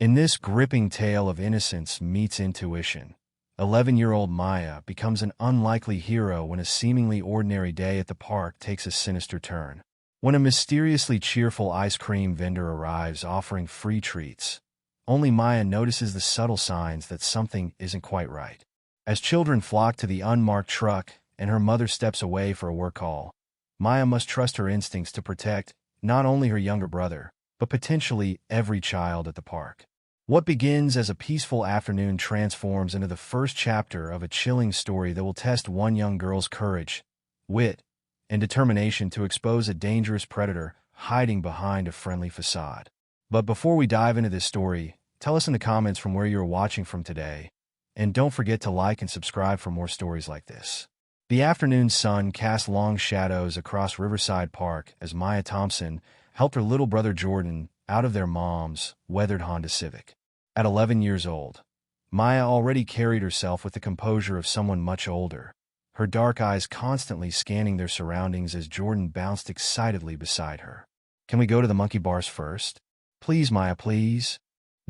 In this gripping tale of innocence meets intuition, 11-year-old Maya becomes an unlikely hero when a seemingly ordinary day at the park takes a sinister turn. When a mysteriously cheerful ice cream vendor arrives offering free treats, only Maya notices the subtle signs that something isn't quite right. As children flock to the unmarked truck and her mother steps away for a work call, Maya must trust her instincts to protect not only her younger brother, but potentially every child at the park. What begins as a peaceful afternoon transforms into the first chapter of a chilling story that will test one young girl's courage, wit, and determination to expose a dangerous predator hiding behind a friendly facade. But before we dive into this story, tell us in the comments from where you're watching from today, and don't forget to like and subscribe for more stories like this. The afternoon sun cast long shadows across Riverside Park as Maya Thompson helped her little brother Jordan out of their mom's weathered Honda Civic. At 11 years old, Maya already carried herself with the composure of someone much older, her dark eyes constantly scanning their surroundings as Jordan bounced excitedly beside her. "Can we go to the monkey bars first? Please, Maya, please."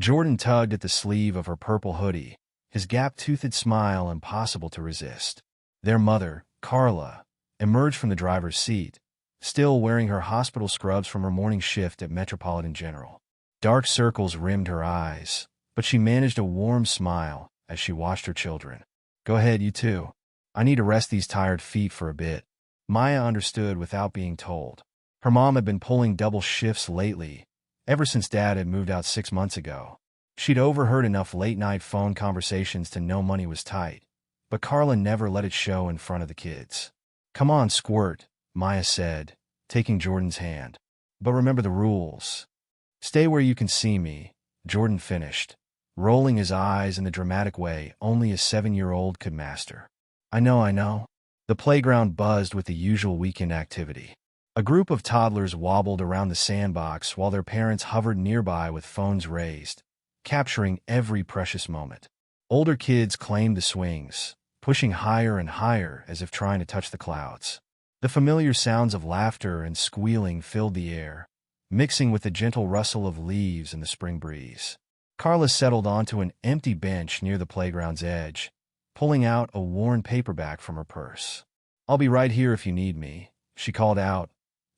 Jordan tugged at the sleeve of her purple hoodie, his gap-toothed smile impossible to resist. Their mother, Carla, emerged from the driver's seat, still wearing her hospital scrubs from her morning shift at Metropolitan General. Dark circles rimmed her eyes, but she managed a warm smile as she watched her children. "Go ahead, you two. I need to rest these tired feet for a bit." Maya understood without being told. Her mom had been pulling double shifts lately, ever since Dad had moved out 6 months ago. She'd overheard enough late-night phone conversations to know money was tight, but Carla never let it show in front of the kids. "Come on, Squirt," Maya said, taking Jordan's hand. "But remember the rules. Stay where you can see me," Jordan finished, rolling his eyes in the dramatic way only a 7-year-old could master. I know. The playground buzzed with the usual weekend activity. A group of toddlers wobbled around the sandbox while their parents hovered nearby with phones raised, capturing every precious moment. Older kids claimed the swings, pushing higher and higher as if trying to touch the clouds. The familiar sounds of laughter and squealing filled the air, mixing with the gentle rustle of leaves in the spring breeze. Carla settled onto an empty bench near the playground's edge, pulling out a worn paperback from her purse. "I'll be right here if you need me," she called out,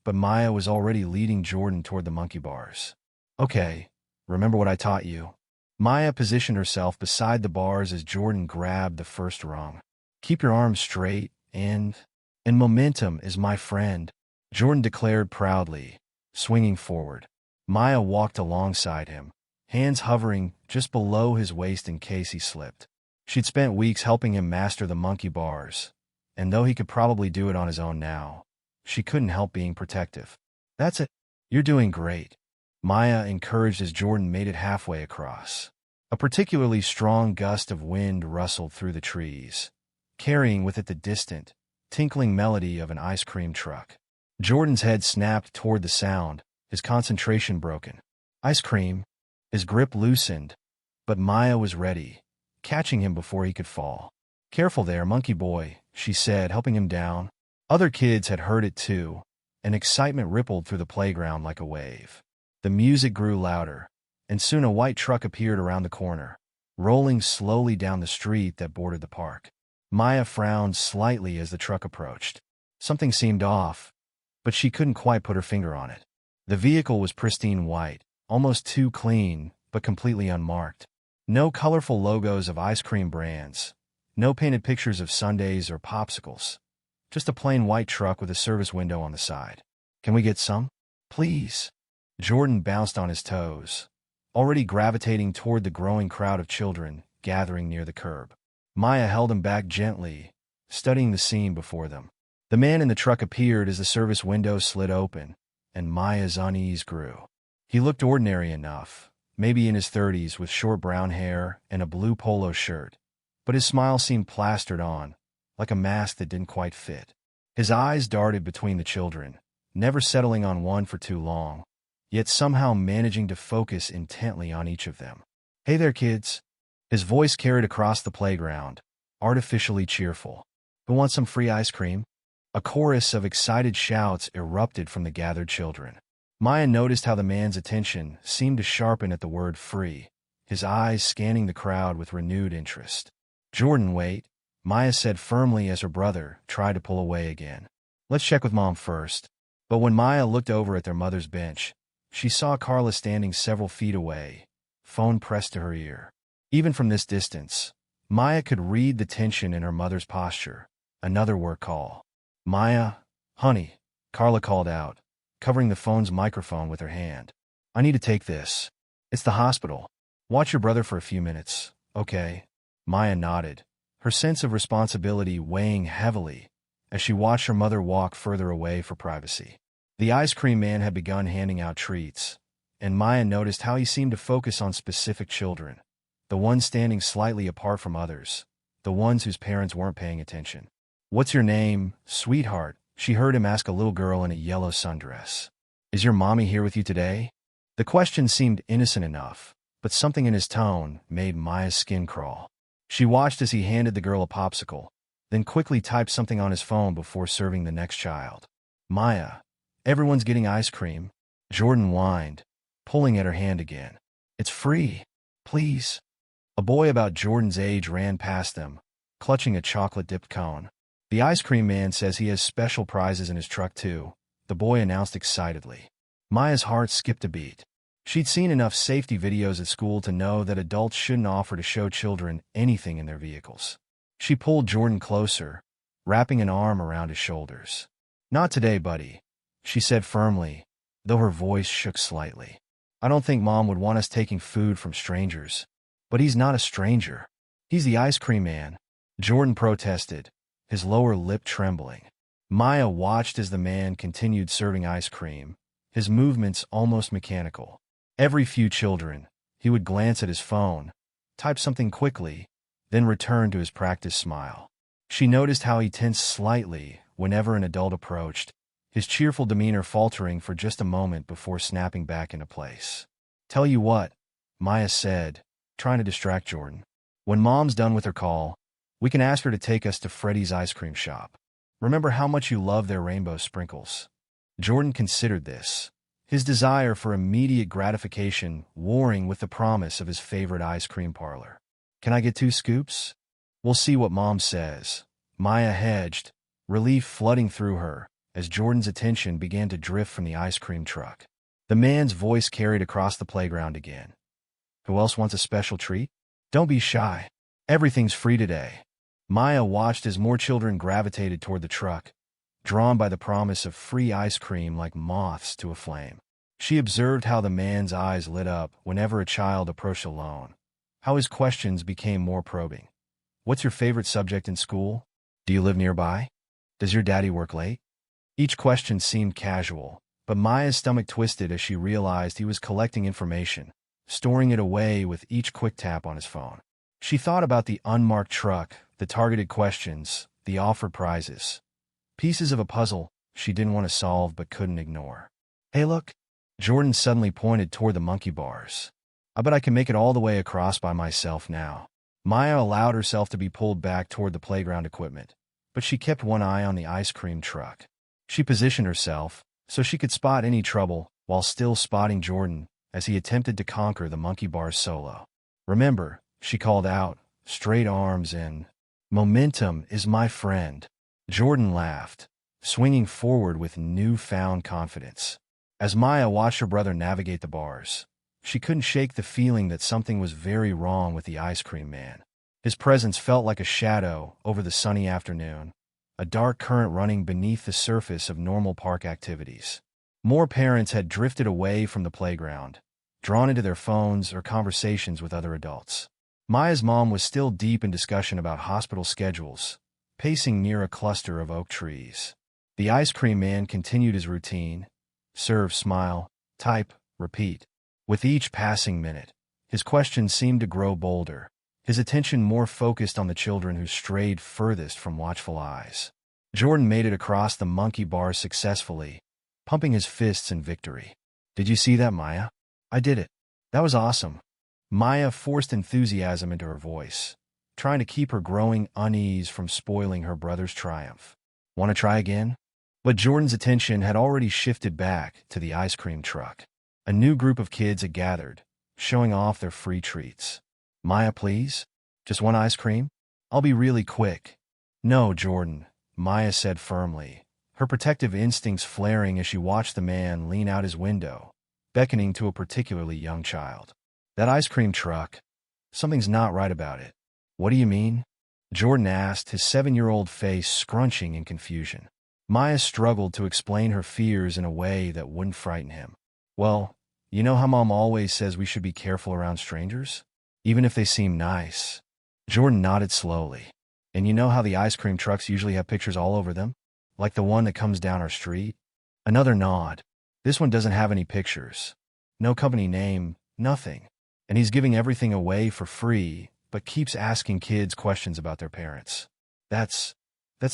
but Maya was already leading Jordan toward the monkey bars. "Okay, remember what I taught you." Maya positioned herself beside the bars as Jordan grabbed the first rung. "Keep your arms straight and momentum is my friend," Jordan declared proudly, swinging forward. Maya walked alongside him, hands hovering just below his waist in case he slipped. She'd spent weeks helping him master the monkey bars, and though he could probably do it on his own now, she couldn't help being protective. "That's it. You're doing great," Maya encouraged as Jordan made it halfway across. A particularly strong gust of wind rustled through the trees, carrying with it the distant, tinkling melody of an ice cream truck. Jordan's head snapped toward the sound, his concentration broken. "Ice cream." His grip loosened, but Maya was ready, catching him before he could fall. "Careful there, monkey boy," she said, helping him down. Other kids had heard it too, and excitement rippled through the playground like a wave. The music grew louder, and soon a white truck appeared around the corner, rolling slowly down the street that bordered the park. Maya frowned slightly as the truck approached. Something seemed off, but she couldn't quite put her finger on it. The vehicle was pristine white, almost too clean, but completely unmarked. No colorful logos of ice cream brands, no painted pictures of sundaes or popsicles. Just a plain white truck with a service window on the side. "Can we get some? Please?" Jordan bounced on his toes, already gravitating toward the growing crowd of children gathering near the curb. Maya held him back gently, studying the scene before them. The man in the truck appeared as the service window slid open, and Maya's unease grew. He looked ordinary enough, maybe in his 30s with short brown hair and a blue polo shirt, but his smile seemed plastered on, like a mask that didn't quite fit. His eyes darted between the children, never settling on one for too long, yet somehow managing to focus intently on each of them. "Hey there, kids." His voice carried across the playground, artificially cheerful. "Who wants some free ice cream?" A chorus of excited shouts erupted from the gathered children. Maya noticed how the man's attention seemed to sharpen at the word free, his eyes scanning the crowd with renewed interest. "Jordan, wait," Maya said firmly as her brother tried to pull away again. "Let's check with Mom first." But when Maya looked over at their mother's bench, she saw Carla standing several feet away, phone pressed to her ear. Even from this distance, Maya could read the tension in her mother's posture. Another work call. "Maya, honey," Carla called out, covering the phone's microphone with her hand. "I need to take this. It's the hospital. Watch your brother for a few minutes, okay?" Maya nodded, her sense of responsibility weighing heavily as she watched her mother walk further away for privacy. The ice cream man had begun handing out treats, and Maya noticed how he seemed to focus on specific children, the ones standing slightly apart from others, the ones whose parents weren't paying attention. "What's your name, sweetheart?" she heard him ask a little girl in a yellow sundress. "Is your mommy here with you today?" The question seemed innocent enough, but something in his tone made Maya's skin crawl. She watched as he handed the girl a popsicle, then quickly typed something on his phone before serving the next child. "Maya, everyone's getting ice cream," Jordan whined, pulling at her hand again. "It's free. Please." A boy about Jordan's age ran past them, clutching a chocolate-dipped cone. "The ice cream man says he has special prizes in his truck too," the boy announced excitedly. Maya's heart skipped a beat. She'd seen enough safety videos at school to know that adults shouldn't offer to show children anything in their vehicles. She pulled Jordan closer, wrapping an arm around his shoulders. "Not today, buddy," she said firmly, though her voice shook slightly. "I don't think Mom would want us taking food from strangers." "But he's not a stranger. He's the ice cream man," Jordan protested, his lower lip trembling. Maya watched as the man continued serving ice cream, his movements almost mechanical. Every few children, he would glance at his phone, type something quickly, then return to his practiced smile. She noticed how he tensed slightly whenever an adult approached, his cheerful demeanor faltering for just a moment before snapping back into place. "Tell you what," Maya said, trying to distract Jordan. "When Mom's done with her call, we can ask her to take us to Freddy's ice cream shop. Remember how much you love their rainbow sprinkles." Jordan considered this, his desire for immediate gratification warring with the promise of his favorite ice cream parlor. "Can I get 2 scoops?" "We'll see what Mom says." Maya hedged, relief flooding through her as Jordan's attention began to drift from the ice cream truck. The man's voice carried across the playground again. "Who else wants a special treat? Don't be shy. Everything's free today." Maya watched as more children gravitated toward the truck, drawn by the promise of free ice cream like moths to a flame. She observed how the man's eyes lit up whenever a child approached alone, how his questions became more probing. "What's your favorite subject in school? Do you live nearby? Does your daddy work late?" Each question seemed casual, but Maya's stomach twisted as she realized he was collecting information, storing it away with each quick tap on his phone. She thought about the unmarked truck, the targeted questions, the offered prizes. Pieces of a puzzle she didn't want to solve but couldn't ignore. "Hey, look!" Jordan suddenly pointed toward the monkey bars. "I bet I can make it all the way across by myself now." Maya allowed herself to be pulled back toward the playground equipment, but she kept one eye on the ice cream truck. She positioned herself so she could spot any trouble while still spotting Jordan as he attempted to conquer the monkey bars solo. "Remember," she called out, "straight arms and momentum is my friend." Jordan laughed, swinging forward with newfound confidence. As Maya watched her brother navigate the bars, she couldn't shake the feeling that something was very wrong with the ice cream man. His presence felt like a shadow over the sunny afternoon, a dark current running beneath the surface of normal park activities. More parents had drifted away from the playground, drawn into their phones or conversations with other adults. Maya's mom was still deep in discussion about hospital schedules, pacing near a cluster of oak trees. The ice cream man continued his routine: serve, smile, type, repeat. With each passing minute, his questions seemed to grow bolder, his attention more focused on the children who strayed furthest from watchful eyes. Jordan made it across the monkey bars successfully, pumping his fists in victory. "Did you see that, Maya? I did it. That was awesome." Maya forced enthusiasm into her voice, trying to keep her growing unease from spoiling her brother's triumph. "Want to try again?" But Jordan's attention had already shifted back to the ice cream truck. A new group of kids had gathered, showing off their free treats. Maya, please? Just one ice cream? I'll be really quick. No, Jordan, Maya said firmly, her protective instincts flaring as she watched the man lean out his window, beckoning to a particularly young child. That ice cream truck. Something's not right about it. What do you mean? Jordan asked, his 7-year-old face scrunching in confusion. Maya struggled to explain her fears in a way that wouldn't frighten him. Well, you know how Mom always says we should be careful around strangers? Even if they seem nice. Jordan nodded slowly. And you know how the ice cream trucks usually have pictures all over them? Like the one that comes down our street? Another nod. This one doesn't have any pictures. No company name, nothing. And he's giving everything away for free, but keeps asking kids questions about their parents. That's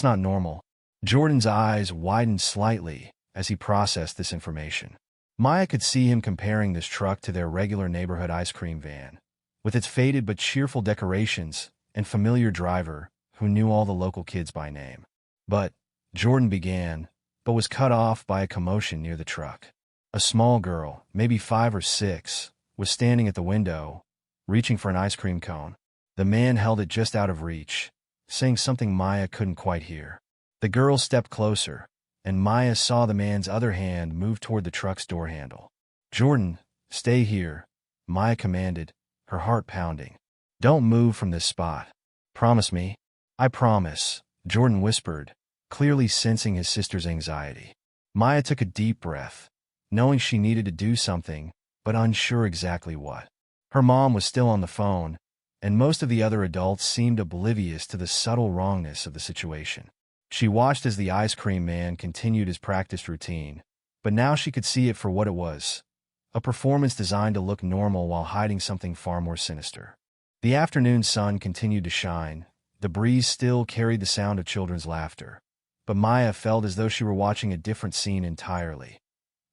not normal. Jordan's eyes widened slightly as he processed this information. Maya could see him comparing this truck to their regular neighborhood ice cream van, with its faded but cheerful decorations and familiar driver who knew all the local kids by name. But, Jordan began, but was cut off by a commotion near the truck. A small girl, maybe 5 or 6, was standing at the window, reaching for an ice cream cone. The man held it just out of reach, saying something Maya couldn't quite hear. The girl stepped closer, and Maya saw the man's other hand move toward the truck's door handle. Jordan, stay here, Maya commanded, her heart pounding. Don't move from this spot. Promise me. I promise, Jordan whispered, clearly sensing his sister's anxiety. Maya took a deep breath, knowing she needed to do something, but unsure exactly what. Her mom was still on the phone, and most of the other adults seemed oblivious to the subtle wrongness of the situation. She watched as the ice cream man continued his practice routine, but now she could see it for what it was, a performance designed to look normal while hiding something far more sinister. The afternoon sun continued to shine. The breeze still carried the sound of children's laughter, but Maya felt as though she were watching a different scene entirely.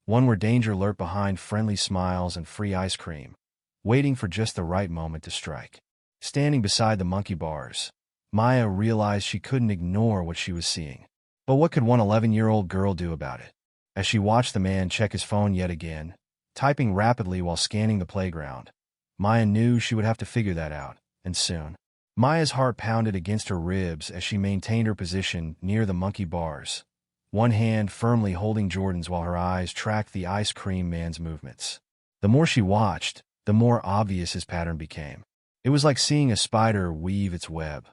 One where danger lurked behind friendly smiles and free ice cream, waiting for just the right moment to strike. Standing beside the monkey bars, Maya realized she couldn't ignore what she was seeing. But what could one 11-year-old girl do about it? As she watched the man check his phone yet again, typing rapidly while scanning the playground, Maya knew she would have to figure that out, and soon. Maya's heart pounded against her ribs as she maintained her position near the monkey bars, one hand firmly holding Jordan's while her eyes tracked the ice cream man's movements. The more she watched, the more obvious his pattern became. It was like seeing a spider weave its web.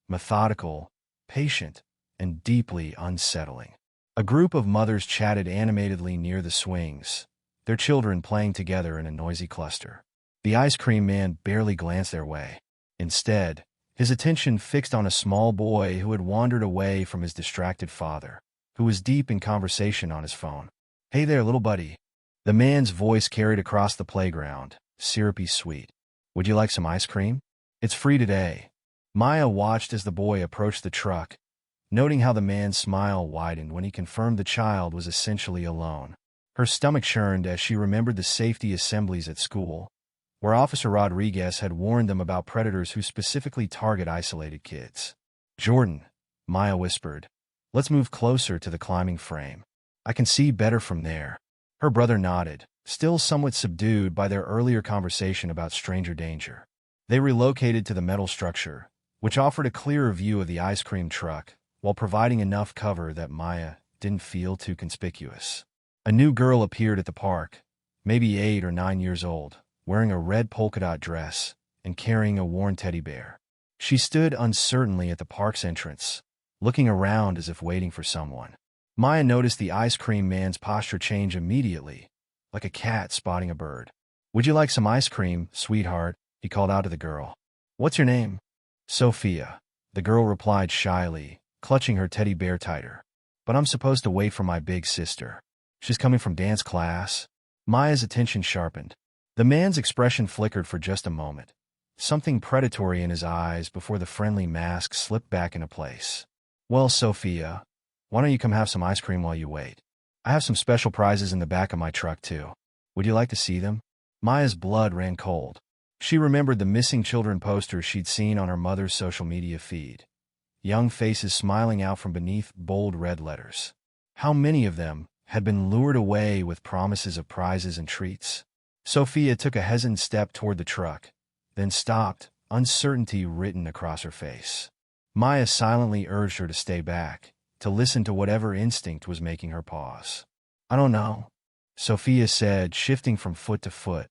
Methodical, patient, and deeply unsettling. A group of mothers chatted animatedly near the swings, their children playing together in a noisy cluster. The ice cream man barely glanced their way. Instead, his attention fixed on a small boy who had wandered away from his distracted father, who was deep in conversation on his phone. Hey there, little buddy. The man's voice carried across the playground, syrupy sweet. Would you like some ice cream? It's free today. Maya watched as the boy approached the truck, noting how the man's smile widened when he confirmed the child was essentially alone. Her stomach churned as she remembered the safety assemblies at school, where Officer Rodriguez had warned them about predators who specifically target isolated kids. Jordan, Maya whispered, let's move closer to the climbing frame. I can see better from there. Her brother nodded, still somewhat subdued by their earlier conversation about stranger danger. They relocated to the metal structure, which offered a clearer view of the ice cream truck, while providing enough cover that Maya didn't feel too conspicuous. A new girl appeared at the park, maybe 8 or 9 years old, wearing a red polka-dot dress and carrying a worn teddy bear. She stood uncertainly at the park's entrance, looking around as if waiting for someone. Maya noticed the ice cream man's posture change immediately, like a cat spotting a bird. Would you like some ice cream, sweetheart? He called out to the girl. What's your name? Sophia. The girl replied shyly, clutching her teddy bear tighter. But I'm supposed to wait for my big sister. She's coming from dance class. Maya's attention sharpened. The man's expression flickered for just a moment, something predatory in his eyes before the friendly mask slipped back into place. Well, Sophia, why don't you come have some ice cream while you wait? I have some special prizes in the back of my truck, too. Would you like to see them? Maya's blood ran cold. She remembered the missing children posters she'd seen on her mother's social media feed. Young faces smiling out from beneath bold red letters. How many of them had been lured away with promises of prizes and treats? Sophia took a hesitant step toward the truck, then stopped, uncertainty written across her face. Maya silently urged her to stay back, to listen to whatever instinct was making her pause. I don't know, Sophia said, shifting from foot to foot.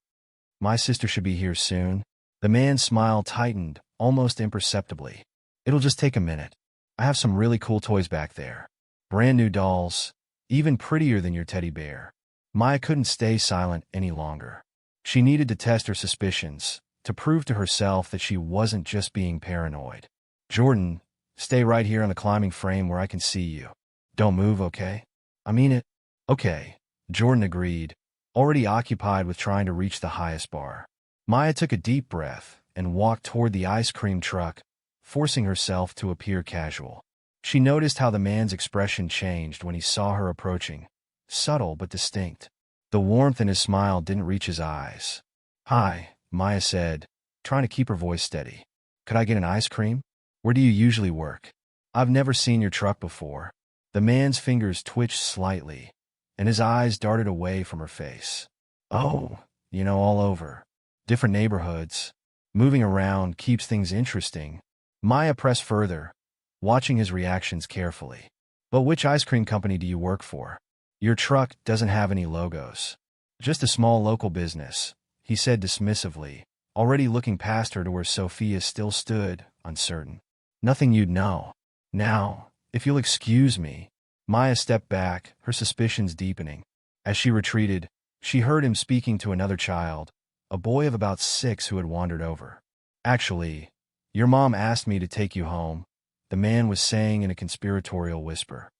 My sister should be here soon. The man's smile tightened, almost imperceptibly. It'll just take a minute. I have some really cool toys back there. Brand new dolls, even prettier than your teddy bear. Maya couldn't stay silent any longer. She needed to test her suspicions, to prove to herself that she wasn't just being paranoid. Jordan, stay right here on the climbing frame where I can see you. Don't move, okay? I mean it. Okay, Jordan agreed, already occupied with trying to reach the highest bar. Maya took a deep breath and walked toward the ice cream truck, forcing herself to appear casual. She noticed how the man's expression changed when he saw her approaching, subtle but distinct. The warmth in his smile didn't reach his eyes. Hi, Maya said, trying to keep her voice steady. Could I get an ice cream? Where do you usually work? I've never seen your truck before. The man's fingers twitched slightly, and his eyes darted away from her face. Oh, all over. Different neighborhoods. Moving around keeps things interesting. Maya pressed further, watching his reactions carefully. But which ice cream company do you work for? Your truck doesn't have any logos. Just a small local business, he said dismissively, already looking past her to where Sophia still stood, uncertain. Nothing you'd know. Now, if you'll excuse me. Maya stepped back, her suspicions deepening. As she retreated, she heard him speaking to another child, a boy of about 6 who had wandered over. Actually, your mom asked me to take you home, the man was saying in a conspiratorial whisper.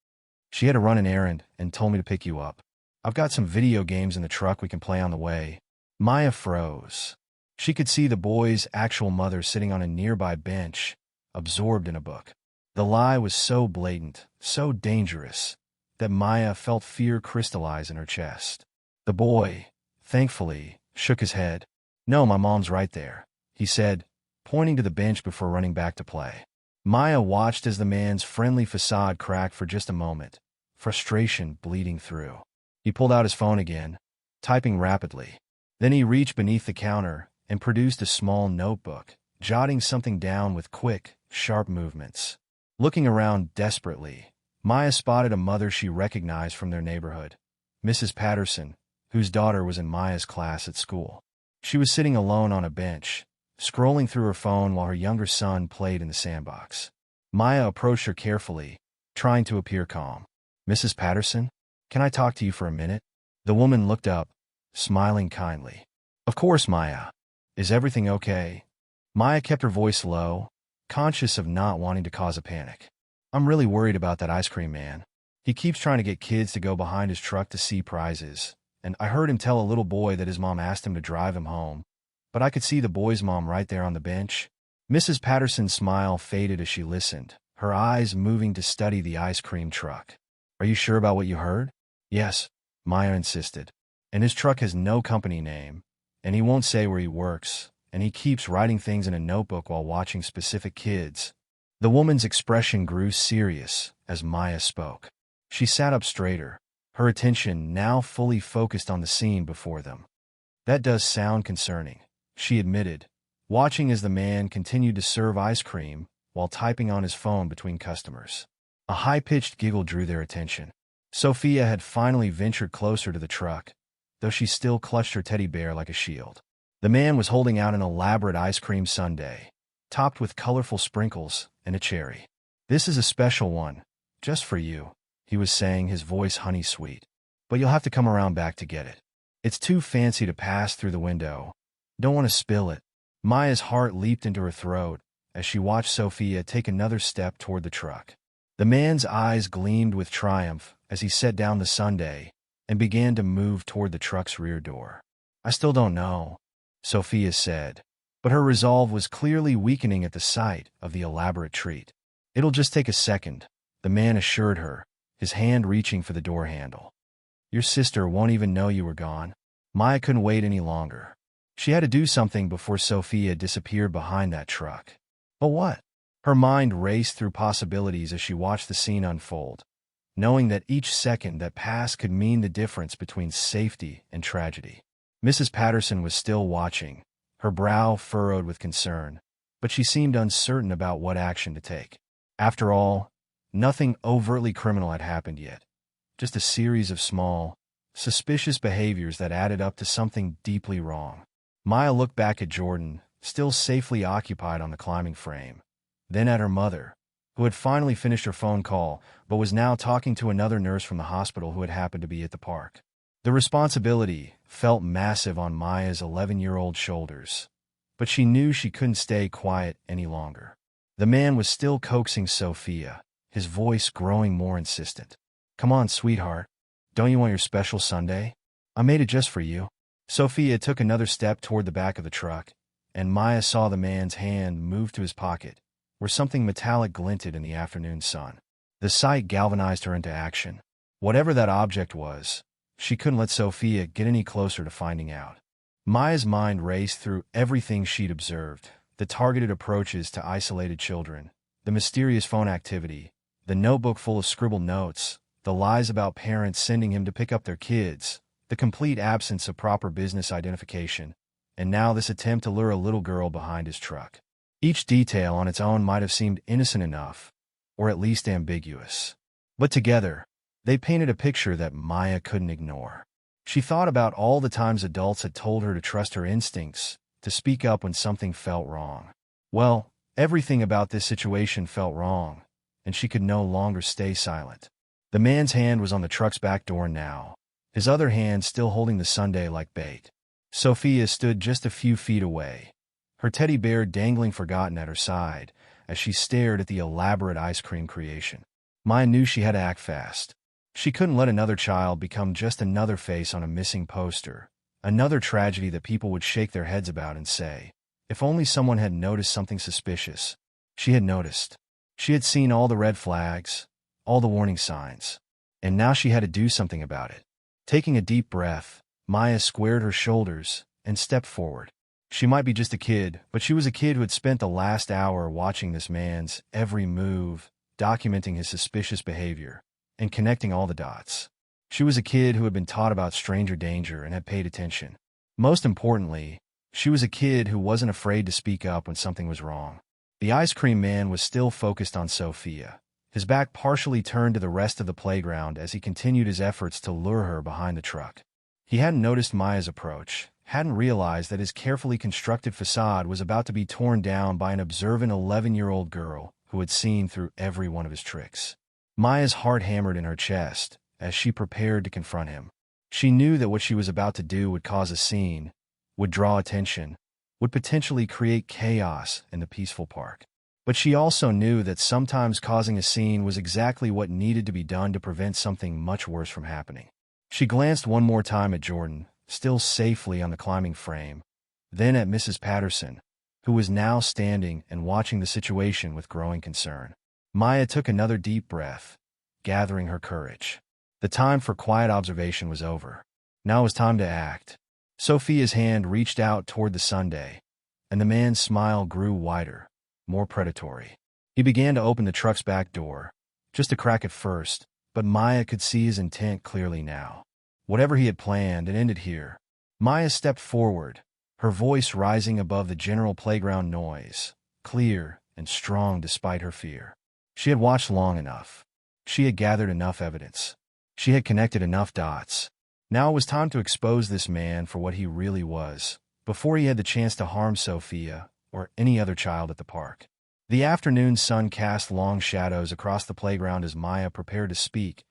She had to run an errand and told me to pick you up. I've got some video games in the truck we can play on the way. Maya froze. She could see the boy's actual mother sitting on a nearby bench, absorbed in a book. The lie was so blatant, so dangerous, that Maya felt fear crystallize in her chest. The boy, thankfully, shook his head. No, my mom's right there, he said, pointing to the bench before running back to play. Maya watched as the man's friendly facade cracked for just a moment, frustration bleeding through. He pulled out his phone again, typing rapidly. Then he reached beneath the counter and produced a small notebook, jotting something down with quick, sharp movements. Looking around desperately, Maya spotted a mother she recognized from their neighborhood, Mrs. Patterson, whose daughter was in Maya's class at school. She was sitting alone on a bench, scrolling through her phone while her younger son played in the sandbox. Maya approached her carefully, trying to appear calm. Mrs. Patterson, can I talk to you for a minute? The woman looked up, smiling kindly. Of course, Maya. Is everything okay? Maya kept her voice low, conscious of not wanting to cause a panic. I'm really worried about that ice cream man. He keeps trying to get kids to go behind his truck to see prizes, and I heard him tell a little boy that his mom asked him to drive him home. But I could see the boy's mom right there on the bench. Mrs. Patterson's smile faded as she listened, her eyes moving to study the ice cream truck. Are you sure about what you heard? Yes, Maya insisted. And his truck has no company name, and he won't say where he works, and he keeps writing things in a notebook while watching specific kids. The woman's expression grew serious as Maya spoke. She sat up straighter, her attention now fully focused on the scene before them. That does sound concerning, she admitted, watching as the man continued to serve ice cream while typing on his phone between customers. A high-pitched giggle drew their attention. Sophia had finally ventured closer to the truck, though she still clutched her teddy bear like a shield. The man was holding out an elaborate ice cream sundae, topped with colorful sprinkles and a cherry. This is a special one, just for you, he was saying, his voice honey-sweet. But you'll have to come around back to get it. It's too fancy to pass through the window. Don't want to spill it. Maya's heart leaped into her throat as she watched Sophia take another step toward the truck. The man's eyes gleamed with triumph as he set down the sundae and began to move toward the truck's rear door. I still don't know, Sophia said, but her resolve was clearly weakening at the sight of the elaborate treat. It'll just take a second, the man assured her, his hand reaching for the door handle. Your sister won't even know you were gone. Maya couldn't wait any longer. She had to do something before Sophia disappeared behind that truck. But what? Her mind raced through possibilities as she watched the scene unfold, knowing that each second that passed could mean the difference between safety and tragedy. Mrs. Patterson was still watching, her brow furrowed with concern, but she seemed uncertain about what action to take. After all, nothing overtly criminal had happened yet, just a series of small, suspicious behaviors that added up to something deeply wrong. Maya looked back at Jordan, still safely occupied on the climbing frame, then at her mother, who had finally finished her phone call but was now talking to another nurse from the hospital who had happened to be at the park. The responsibility felt massive on Maya's 11-year-old shoulders, but she knew she couldn't stay quiet any longer. The man was still coaxing Sophia, his voice growing more insistent. "Come on, sweetheart. Don't you want your special sundae? I made it just for you." Sophia took another step toward the back of the truck, and Maya saw the man's hand move to his pocket, where something metallic glinted in the afternoon sun. The sight galvanized her into action. Whatever that object was, she couldn't let Sophia get any closer to finding out. Maya's mind raced through everything she'd observed: the targeted approaches to isolated children, the mysterious phone activity, the notebook full of scribbled notes, the lies about parents sending him to pick up their kids, the complete absence of proper business identification, and now this attempt to lure a little girl behind his truck. Each detail on its own might have seemed innocent enough, or at least ambiguous. But together, they painted a picture that Maya couldn't ignore. She thought about all the times adults had told her to trust her instincts, to speak up when something felt wrong. Well, everything about this situation felt wrong, and she could no longer stay silent. The man's hand was on the truck's back door now, his other hand still holding the sundae like bait. Sophia stood just a few feet away, her teddy bear dangling forgotten at her side, as she stared at the elaborate ice cream creation. Maya knew she had to act fast. She couldn't let another child become just another face on a missing poster, another tragedy that people would shake their heads about and say, if only someone had noticed something suspicious. She had noticed. She had seen all the red flags, all the warning signs, and now she had to do something about it. Taking a deep breath, Maya squared her shoulders and stepped forward. She might be just a kid, but she was a kid who had spent the last hour watching this man's every move, documenting his suspicious behavior, and connecting all the dots. She was a kid who had been taught about stranger danger and had paid attention. Most importantly, she was a kid who wasn't afraid to speak up when something was wrong. The ice cream man was still focused on Sophia, his back partially turned to the rest of the playground as he continued his efforts to lure her behind the truck. He hadn't noticed Maya's approach, hadn't realized that his carefully constructed facade was about to be torn down by an observant 11-year-old girl who had seen through every one of his tricks. Maya's heart hammered in her chest as she prepared to confront him. She knew that what she was about to do would cause a scene, would draw attention, would potentially create chaos in the peaceful park. But she also knew that sometimes causing a scene was exactly what needed to be done to prevent something much worse from happening. She glanced one more time at Jordan, still safely on the climbing frame, then at Mrs. Patterson, who was now standing and watching the situation with growing concern. Maya took another deep breath, gathering her courage. The time for quiet observation was over. Now it was time to act. Sophia's hand reached out toward the sundae, and the man's smile grew wider, more predatory. He began to open the truck's back door, just a crack at first, but Maya could see his intent clearly now. Whatever he had planned, it ended here. Maya stepped forward, her voice rising above the general playground noise, clear and strong despite her fear. She had watched long enough. She had gathered enough evidence. She had connected enough dots. Now it was time to expose this man for what he really was, before he had the chance to harm Sophia or any other child at the park. The afternoon sun cast long shadows across the playground as Maya prepared to speak,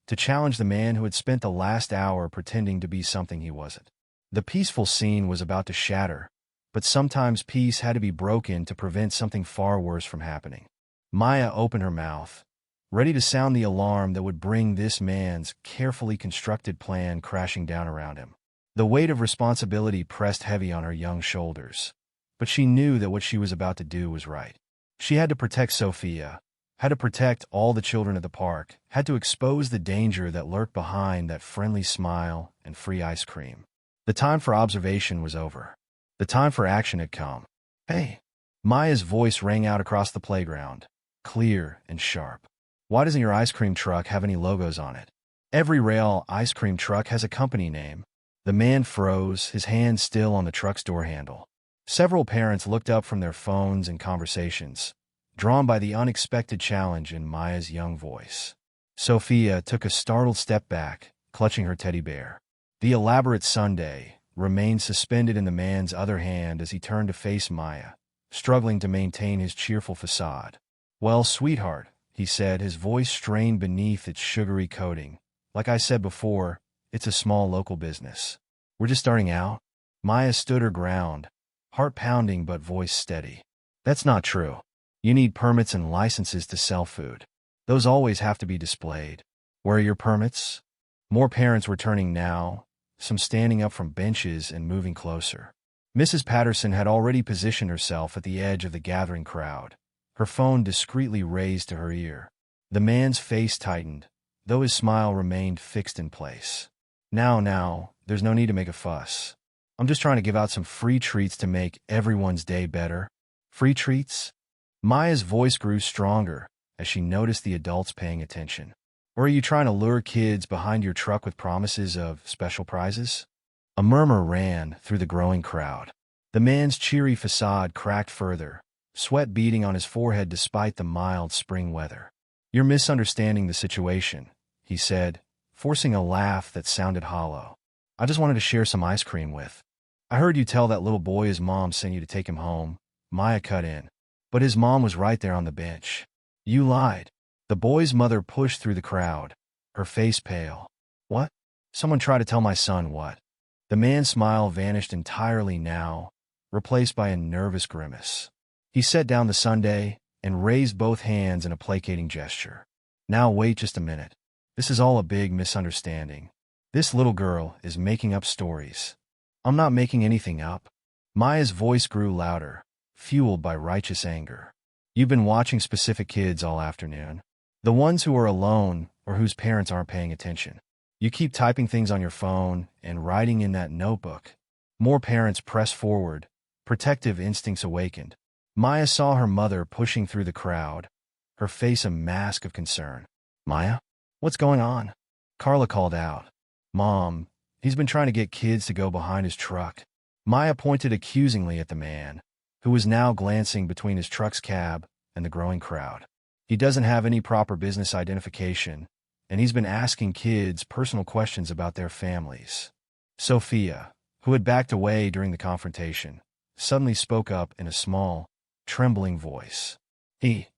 to challenge the man who had spent the last hour pretending to be something he wasn't. The peaceful scene was about to shatter, but sometimes peace had to be broken to prevent something far worse from happening. Maya opened her mouth, ready to sound the alarm that would bring this man's carefully constructed plan crashing down around him. The weight of responsibility pressed heavy on her young shoulders, but she knew that what she was about to do was right. She had to protect Sophia, had to protect all the children at the park, had to expose the danger that lurked behind that friendly smile and free ice cream. The time for observation was over. The time for action had come. "Hey!" Maya's voice rang out across the playground, clear and sharp. "Why doesn't your ice cream truck have any logos on it? Every rail ice cream truck has a company name." The man froze, his hand still on the truck's door handle. Several parents looked up from their phones and conversations, drawn by the unexpected challenge in Maya's young voice. Sophia took a startled step back, clutching her teddy bear. The elaborate sundae remained suspended in the man's other hand as he turned to face Maya, struggling to maintain his cheerful facade. "Well, sweetheart," he said, his voice strained beneath its sugary coating. "Like I said before, it's a small local business. We're just starting out." Maya stood her ground, heart pounding but voice steady. "That's not true. You need permits and licenses to sell food. Those always have to be displayed. Where are your permits?" More parents were turning now, some standing up from benches and moving closer. Mrs. Patterson had already positioned herself at the edge of the gathering crowd, her phone discreetly raised to her ear. The man's face tightened, though his smile remained fixed in place. Now, there's no need to make a fuss. I'm just trying to give out some free treats to make everyone's day better." "Free treats?" Maya's voice grew stronger as she noticed the adults paying attention. "Or are you trying to lure kids behind your truck with promises of special prizes?" A murmur ran through the growing crowd. The man's cheery facade cracked further, sweat beading on his forehead despite the mild spring weather. "You're misunderstanding the situation," he said, forcing a laugh that sounded hollow. "I just wanted to share some ice cream with." "I heard you tell that little boy his mom sent you to take him home," Maya cut in. "But his mom was right there on the bench." "You lied." The boy's mother pushed through the crowd, her face pale. "What? Someone tried to tell my son what?" The man's smile vanished entirely now, replaced by a nervous grimace. He set down the sundae and raised both hands in a placating gesture. "Now wait just a minute. This is all a big misunderstanding. This little girl is making up stories." "I'm not making anything up." Maya's voice grew louder, fueled by righteous anger. "You've been watching specific kids all afternoon. The ones who are alone or whose parents aren't paying attention. You keep typing things on your phone and writing in that notebook." More parents pressed forward, protective instincts awakened. Maya saw her mother pushing through the crowd, her face a mask of concern. "Maya? What's going on?" Carla called out. "Mom, he's been trying to get kids to go behind his truck." Maya pointed accusingly at the man, who was now glancing between his truck's cab and the growing crowd. "He doesn't have any proper business identification, and he's been asking kids personal questions about their families." Sophia, who had backed away during the confrontation, suddenly spoke up in a small, trembling voice. He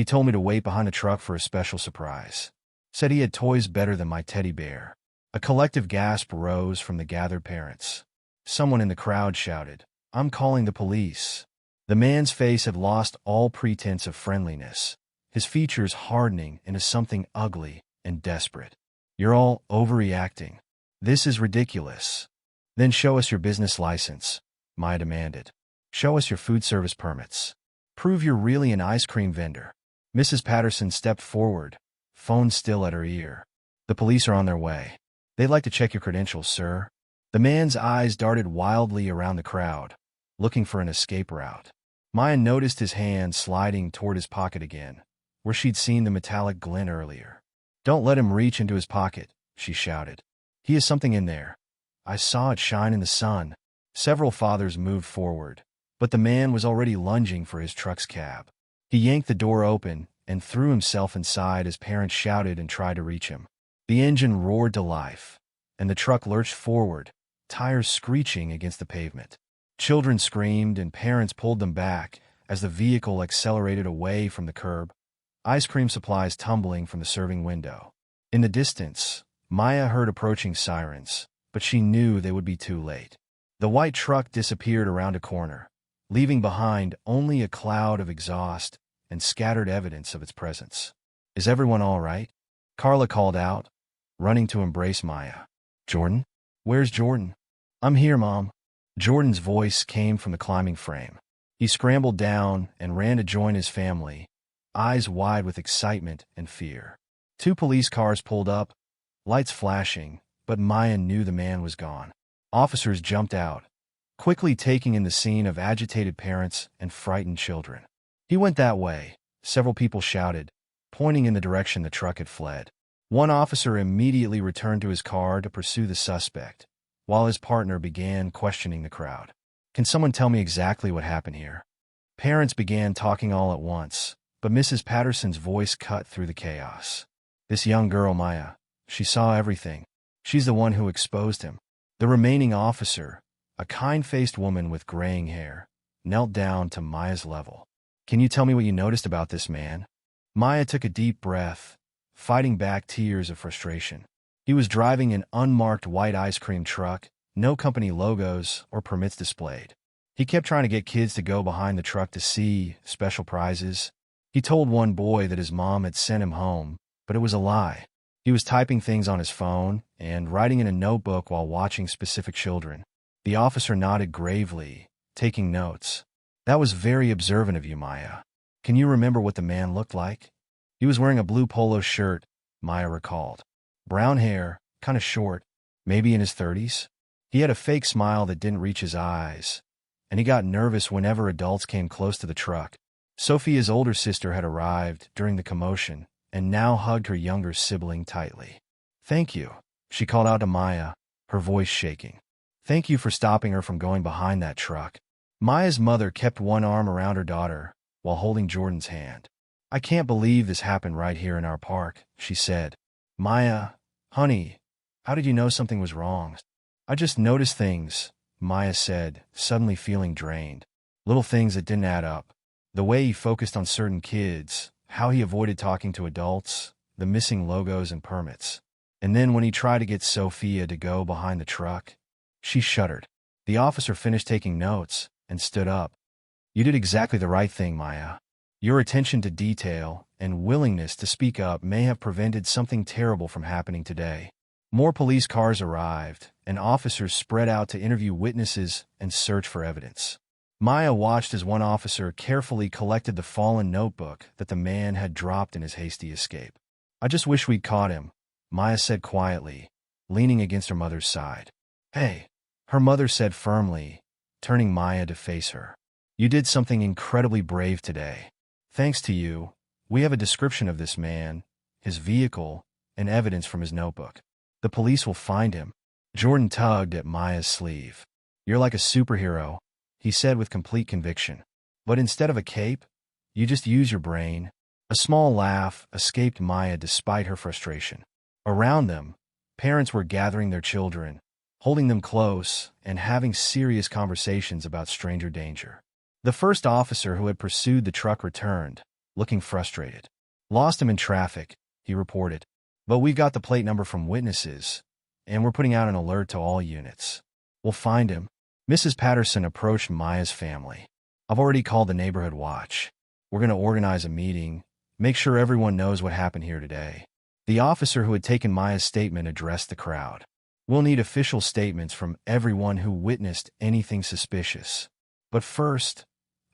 told me to wait behind the truck for a special surprise. Said he had toys better than my teddy bear." A collective gasp rose from the gathered parents. Someone in the crowd shouted, "I'm calling the police." The man's face had lost all pretense of friendliness, his features hardening into something ugly and desperate. "You're all overreacting. This is ridiculous." "Then show us your business license," Maya demanded. "Show us your food service permits. Prove you're really an ice cream vendor." Mrs. Patterson stepped forward, phone still at her ear. "The police are on their way. They'd like to check your credentials, sir." The man's eyes darted wildly around the crowd, looking for an escape route. Maya noticed his hand sliding toward his pocket again, where she'd seen the metallic glint earlier. "Don't let him reach into his pocket," she shouted. "He has something in there. I saw it shine in the sun." Several fathers moved forward, but the man was already lunging for his truck's cab. He yanked the door open and threw himself inside as parents shouted and tried to reach him. The engine roared to life, and the truck lurched forward, tires screeching against the pavement. Children screamed and parents pulled them back as the vehicle accelerated away from the curb, ice cream supplies tumbling from the serving window. In the distance, Maya heard approaching sirens, but she knew they would be too late. The white truck disappeared around a corner, leaving behind only a cloud of exhaust and scattered evidence of its presence. "Is everyone all right?" Carla called out, running to embrace Maya. "Jordan? Where's Jordan?" "I'm here, Mom." Jordan's voice came from the climbing frame. He scrambled down and ran to join his family, eyes wide with excitement and fear. Two police cars pulled up, lights flashing, but Maya knew the man was gone. Officers jumped out, quickly taking in the scene of agitated parents and frightened children. "He went that way," several people shouted, pointing in the direction the truck had fled. One officer immediately returned to his car to pursue the suspect, while his partner began questioning the crowd. Can someone tell me exactly what happened here? Parents began talking all at once, but Mrs. Patterson's voice cut through the chaos. This young girl, Maya, she saw everything. She's the one who exposed him. The remaining officer, a kind-faced woman with graying hair, knelt down to Maya's level. Can you tell me what you noticed about this man? Maya took a deep breath, fighting back tears of frustration. He was driving an unmarked white ice cream truck, no company logos or permits displayed. He kept trying to get kids to go behind the truck to see special prizes. He told one boy that his mom had sent him home, but it was a lie. He was typing things on his phone and writing in a notebook while watching specific children. The officer nodded gravely, taking notes. That was very observant of you, Maya. Can you remember what the man looked like? He was wearing a blue polo shirt, Maya recalled. Brown hair, kind of short, maybe in his 30s. He had a fake smile that didn't reach his eyes, and he got nervous whenever adults came close to the truck. Sophia's older sister had arrived during the commotion and now hugged her younger sibling tightly. Thank you, she called out to Maya, her voice shaking. Thank you for stopping her from going behind that truck. Maya's mother kept one arm around her daughter while holding Jordan's hand. I can't believe this happened right here in our park, she said. Maya, honey, how did you know something was wrong? I just noticed things, Maya said, suddenly feeling drained. Little things that didn't add up. The way he focused on certain kids, how he avoided talking to adults, the missing logos and permits. And then when he tried to get Sophia to go behind the truck, she shuddered. The officer finished taking notes and stood up. You did exactly the right thing, Maya. Your attention to detail and willingness to speak up may have prevented something terrible from happening today. More police cars arrived, and officers spread out to interview witnesses and search for evidence. Maya watched as one officer carefully collected the fallen notebook that the man had dropped in his hasty escape. I just wish we'd caught him, Maya said quietly, leaning against her mother's side. Hey, her mother said firmly, turning Maya to face her. You did something incredibly brave today. Thanks to you, we have a description of this man, his vehicle, and evidence from his notebook. The police will find him. Jordan tugged at Maya's sleeve. You're like a superhero, he said with complete conviction. But instead of a cape, you just use your brain. A small laugh escaped Maya despite her frustration. Around them, parents were gathering their children, holding them close, and having serious conversations about stranger danger. The first officer who had pursued the truck returned, looking frustrated. Lost him in traffic, he reported. But we've got the plate number from witnesses, and we're putting out an alert to all units. We'll find him. Mrs. Patterson approached Maya's family. I've already called the neighborhood watch. We're going to organize a meeting, make sure everyone knows what happened here today. The officer who had taken Maya's statement addressed the crowd. We'll need official statements from everyone who witnessed anything suspicious. But first,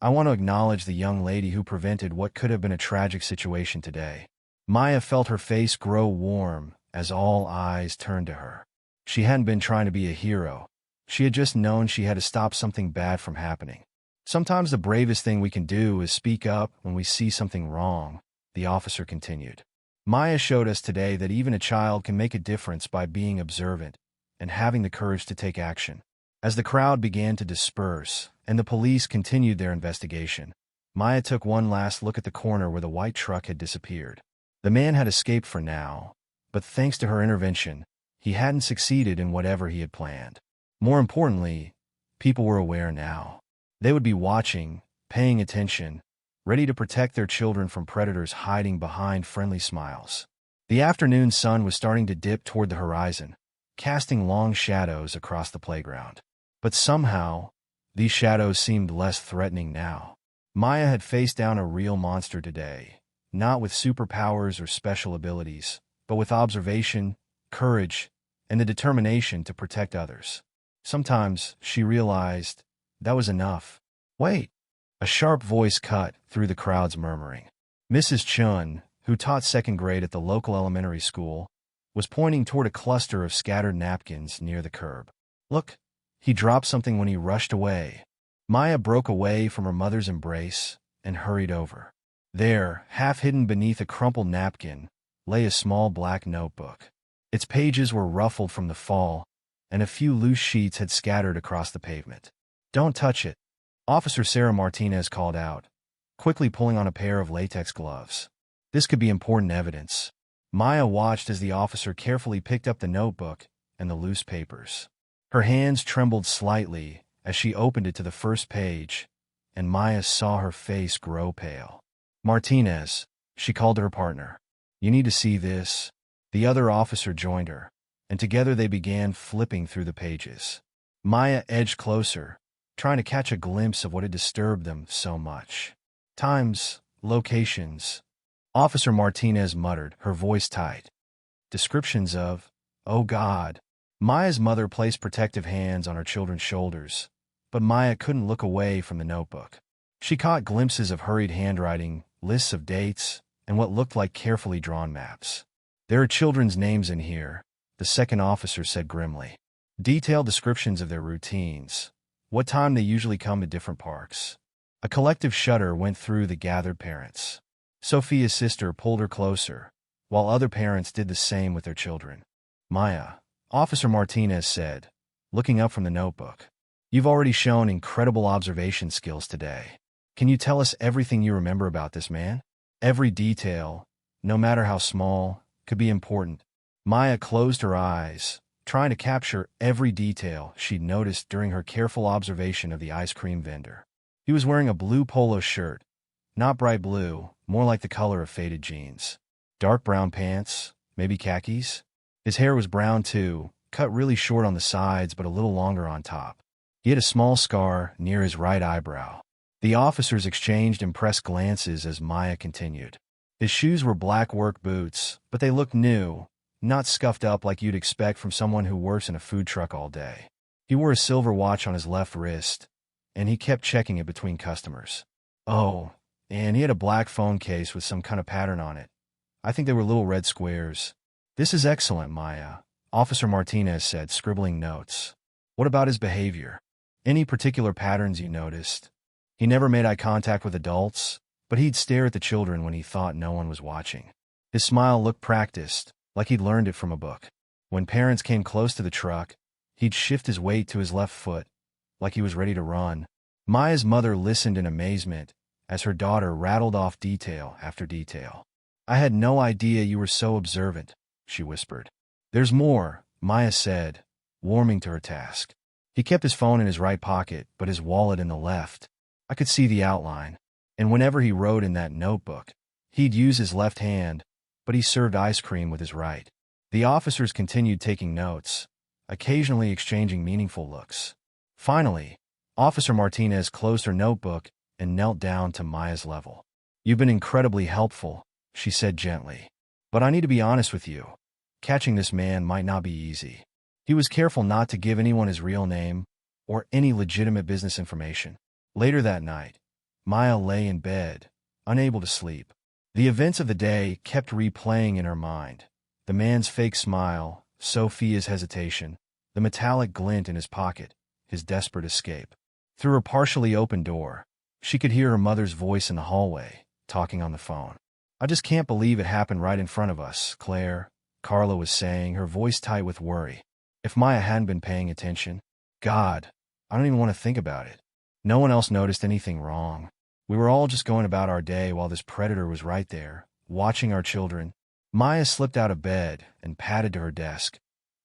I want to acknowledge the young lady who prevented what could have been a tragic situation today. Maya felt her face grow warm as all eyes turned to her. She hadn't been trying to be a hero. She had just known she had to stop something bad from happening. Sometimes the bravest thing we can do is speak up when we see something wrong, the officer continued. Maya showed us today that even a child can make a difference by being observant and having the courage to take action. As the crowd began to disperse and the police continued their investigation, Maya took one last look at the corner where the white truck had disappeared. The man had escaped for now, but thanks to her intervention, he hadn't succeeded in whatever he had planned. More importantly, people were aware now. They would be watching, paying attention, ready to protect their children from predators hiding behind friendly smiles. The afternoon sun was starting to dip toward the horizon, casting long shadows across the playground. But somehow, these shadows seemed less threatening now. Maya had faced down a real monster today, not with superpowers or special abilities, but with observation, courage, and the determination to protect others. Sometimes, she realized, that was enough. Wait! A sharp voice cut through the crowd's murmuring. Mrs. Chun, who taught second grade at the local elementary school, was pointing toward a cluster of scattered napkins near the curb. Look! He dropped something when he rushed away. Maya broke away from her mother's embrace and hurried over. There, half hidden beneath a crumpled napkin, lay a small black notebook. Its pages were ruffled from the fall, and a few loose sheets had scattered across the pavement. "Don't touch it," Officer Sarah Martinez called out, quickly pulling on a pair of latex gloves. This could be important evidence. Maya watched as the officer carefully picked up the notebook and the loose papers. Her hands trembled slightly as she opened it to the first page, and Maya saw her face grow pale. "Martinez," she called to her partner. "You need to see this." The other officer joined her, and together they began flipping through the pages. Maya edged closer, trying to catch a glimpse of what had disturbed them so much. "Times, locations," Officer Martinez muttered, her voice tight. "Descriptions of, oh God." Maya's mother placed protective hands on her children's shoulders, but Maya couldn't look away from the notebook. She caught glimpses of hurried handwriting, lists of dates, and what looked like carefully drawn maps. "There are children's names in here," the second officer said grimly. "Detailed descriptions of their routines, what time they usually come to different parks." A collective shudder went through the gathered parents. Sophia's sister pulled her closer, while other parents did the same with their children. "Maya," Officer Martinez said, looking up from the notebook, "you've already shown incredible observation skills today. Can you tell us everything you remember about this man? Every detail, no matter how small, could be important." Maya closed her eyes, trying to capture every detail she'd noticed during her careful observation of the ice cream vendor. He was wearing a blue polo shirt, not bright blue, more like the color of faded jeans. Dark brown pants, maybe khakis. His hair was brown too, cut really short on the sides but a little longer on top. He had a small scar near his right eyebrow. The officers exchanged impressed glances as Maya continued. His shoes were black work boots, but they looked new, not scuffed up like you'd expect from someone who works in a food truck all day. He wore a silver watch on his left wrist, and he kept checking it between customers. Oh, and he had a black phone case with some kind of pattern on it. I think they were little red squares. "This is excellent, Maya," Officer Martinez said, scribbling notes. "What about his behavior? Any particular patterns you noticed?" "He never made eye contact with adults, but he'd stare at the children when he thought no one was watching. His smile looked practiced, like he'd learned it from a book. When parents came close to the truck, he'd shift his weight to his left foot, like he was ready to run." Maya's mother listened in amazement as her daughter rattled off detail after detail. "I had no idea you were so observant," she whispered. "There's more," Maya said, warming to her task. "He kept his phone in his right pocket, but his wallet in the left. I could see the outline. And whenever he wrote in that notebook, he'd use his left hand, but he served ice cream with his right." The officers continued taking notes, occasionally exchanging meaningful looks. Finally, Officer Martinez closed her notebook and knelt down to Maya's level. "You've been incredibly helpful," she said gently. "But I need to be honest with you. Catching this man might not be easy. He was careful not to give anyone his real name or any legitimate business information." Later that night, Maya lay in bed, unable to sleep. The events of the day kept replaying in her mind. The man's fake smile, Sophia's hesitation, the metallic glint in his pocket, his desperate escape. Through her partially open door, she could hear her mother's voice in the hallway, talking on the phone. "I just can't believe it happened right in front of us, Claire," Carla was saying, her voice tight with worry. "If Maya hadn't been paying attention, God, I don't even want to think about it. No one else noticed anything wrong. We were all just going about our day while this predator was right there, watching our children." Maya slipped out of bed and padded to her desk,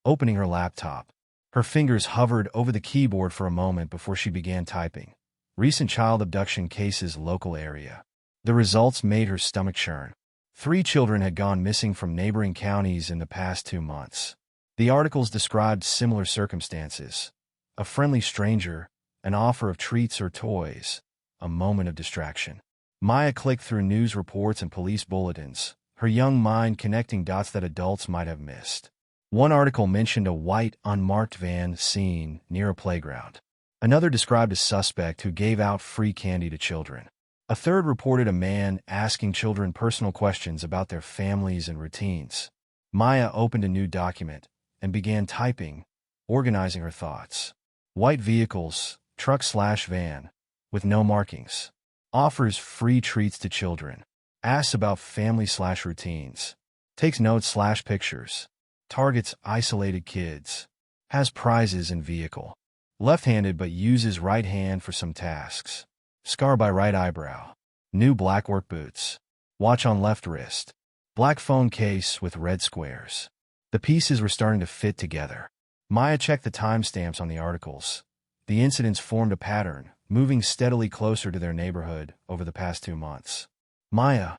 opening her laptop. Her fingers hovered over the keyboard for a moment before she began typing. "Recent child abduction cases, local area." The results made her stomach churn. 3 children had gone missing from neighboring counties in the past 2 months. The articles described similar circumstances: a friendly stranger, an offer of treats or toys, a moment of distraction. Maya clicked through news reports and police bulletins, her young mind connecting dots that adults might have missed. One article mentioned a white, unmarked van seen near a playground. Another described a suspect who gave out free candy to children. A third reported a man asking children personal questions about their families and routines. Maya opened a new document and began typing, organizing her thoughts. White vehicles, truck/van, with no markings. Offers free treats to children. Asks about family/routines. Takes notes/pictures. Targets isolated kids. Has prizes in vehicle. Left-handed but uses right hand for some tasks. Scar by right eyebrow. New black work boots. Watch on left wrist. Black phone case with red squares. The pieces were starting to fit together. Maya checked the timestamps on the articles. The incidents formed a pattern, moving steadily closer to their neighborhood over the past 2 months. Maya,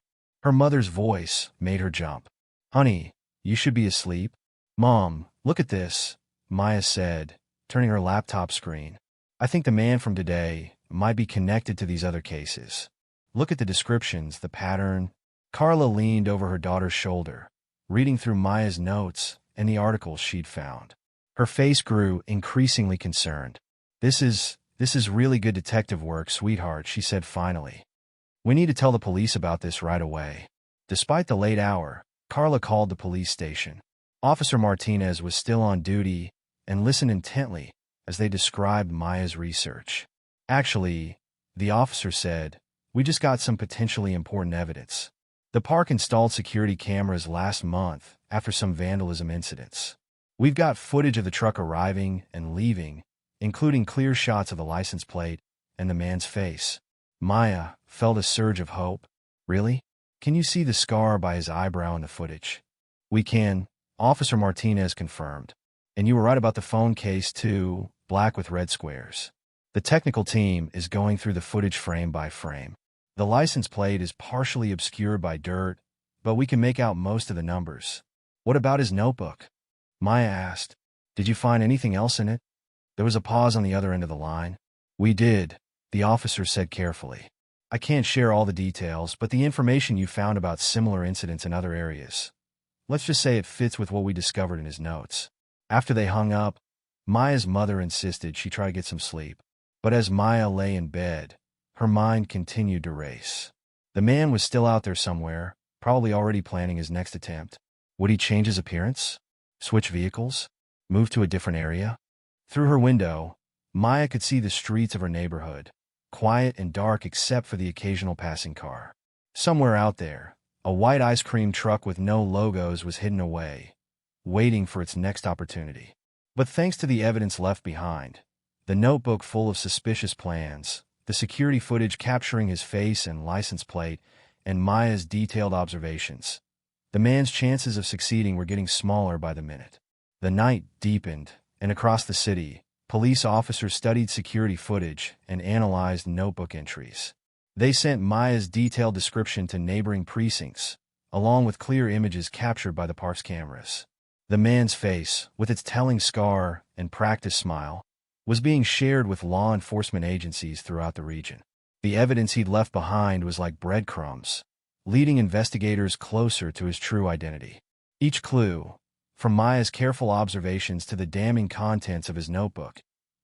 her mother's voice made her jump. Honey, you should be asleep. Mom, look at this, Maya said, turning her laptop screen. I think the man from today might be connected to these other cases. Look at the descriptions, the pattern. Carla leaned over her daughter's shoulder, reading through Maya's notes and the articles she'd found. Her face grew increasingly concerned. This is really good detective work, sweetheart, she said finally. We need to tell the police about this right away. Despite the late hour, Carla called the police station. Officer Martinez was still on duty and listened intently as they described Maya's research. Actually, the officer said, we just got some potentially important evidence. The park installed security cameras last month after some vandalism incidents. We've got footage of the truck arriving and leaving, including clear shots of the license plate and the man's face. Maya felt a surge of hope. Really? Can you see the scar by his eyebrow in the footage? We can, Officer Martinez confirmed. And you were right about the phone case too, black with red squares. The technical team is going through the footage frame by frame. The license plate is partially obscured by dirt, but we can make out most of the numbers. What about his notebook? Maya asked. Did you find anything else in it? There was a pause on the other end of the line. We did, the officer said carefully. I can't share all the details, but the information you found about similar incidents in other areas. Let's just say it fits with what we discovered in his notes. After they hung up, Maya's mother insisted she try to get some sleep. But as Maya lay in bed, her mind continued to race. The man was still out there somewhere, probably already planning his next attempt. Would he change his appearance? Switch vehicles? Move to a different area? Through her window, Maya could see the streets of her neighborhood, quiet and dark except for the occasional passing car. Somewhere out there, a white ice cream truck with no logos was hidden away, waiting for its next opportunity. But thanks to the evidence left behind, the notebook full of suspicious plans, the security footage capturing his face and license plate, and Maya's detailed observations, the man's chances of succeeding were getting smaller by the minute. The night deepened, and across the city, police officers studied security footage and analyzed notebook entries. They sent Maya's detailed description to neighboring precincts, along with clear images captured by the park's cameras. The man's face, with its telling scar and practice smile, was being shared with law enforcement agencies throughout the region. The evidence he'd left behind was like breadcrumbs, leading investigators closer to his true identity. Each clue, from Maya's careful observations to the damning contents of his notebook,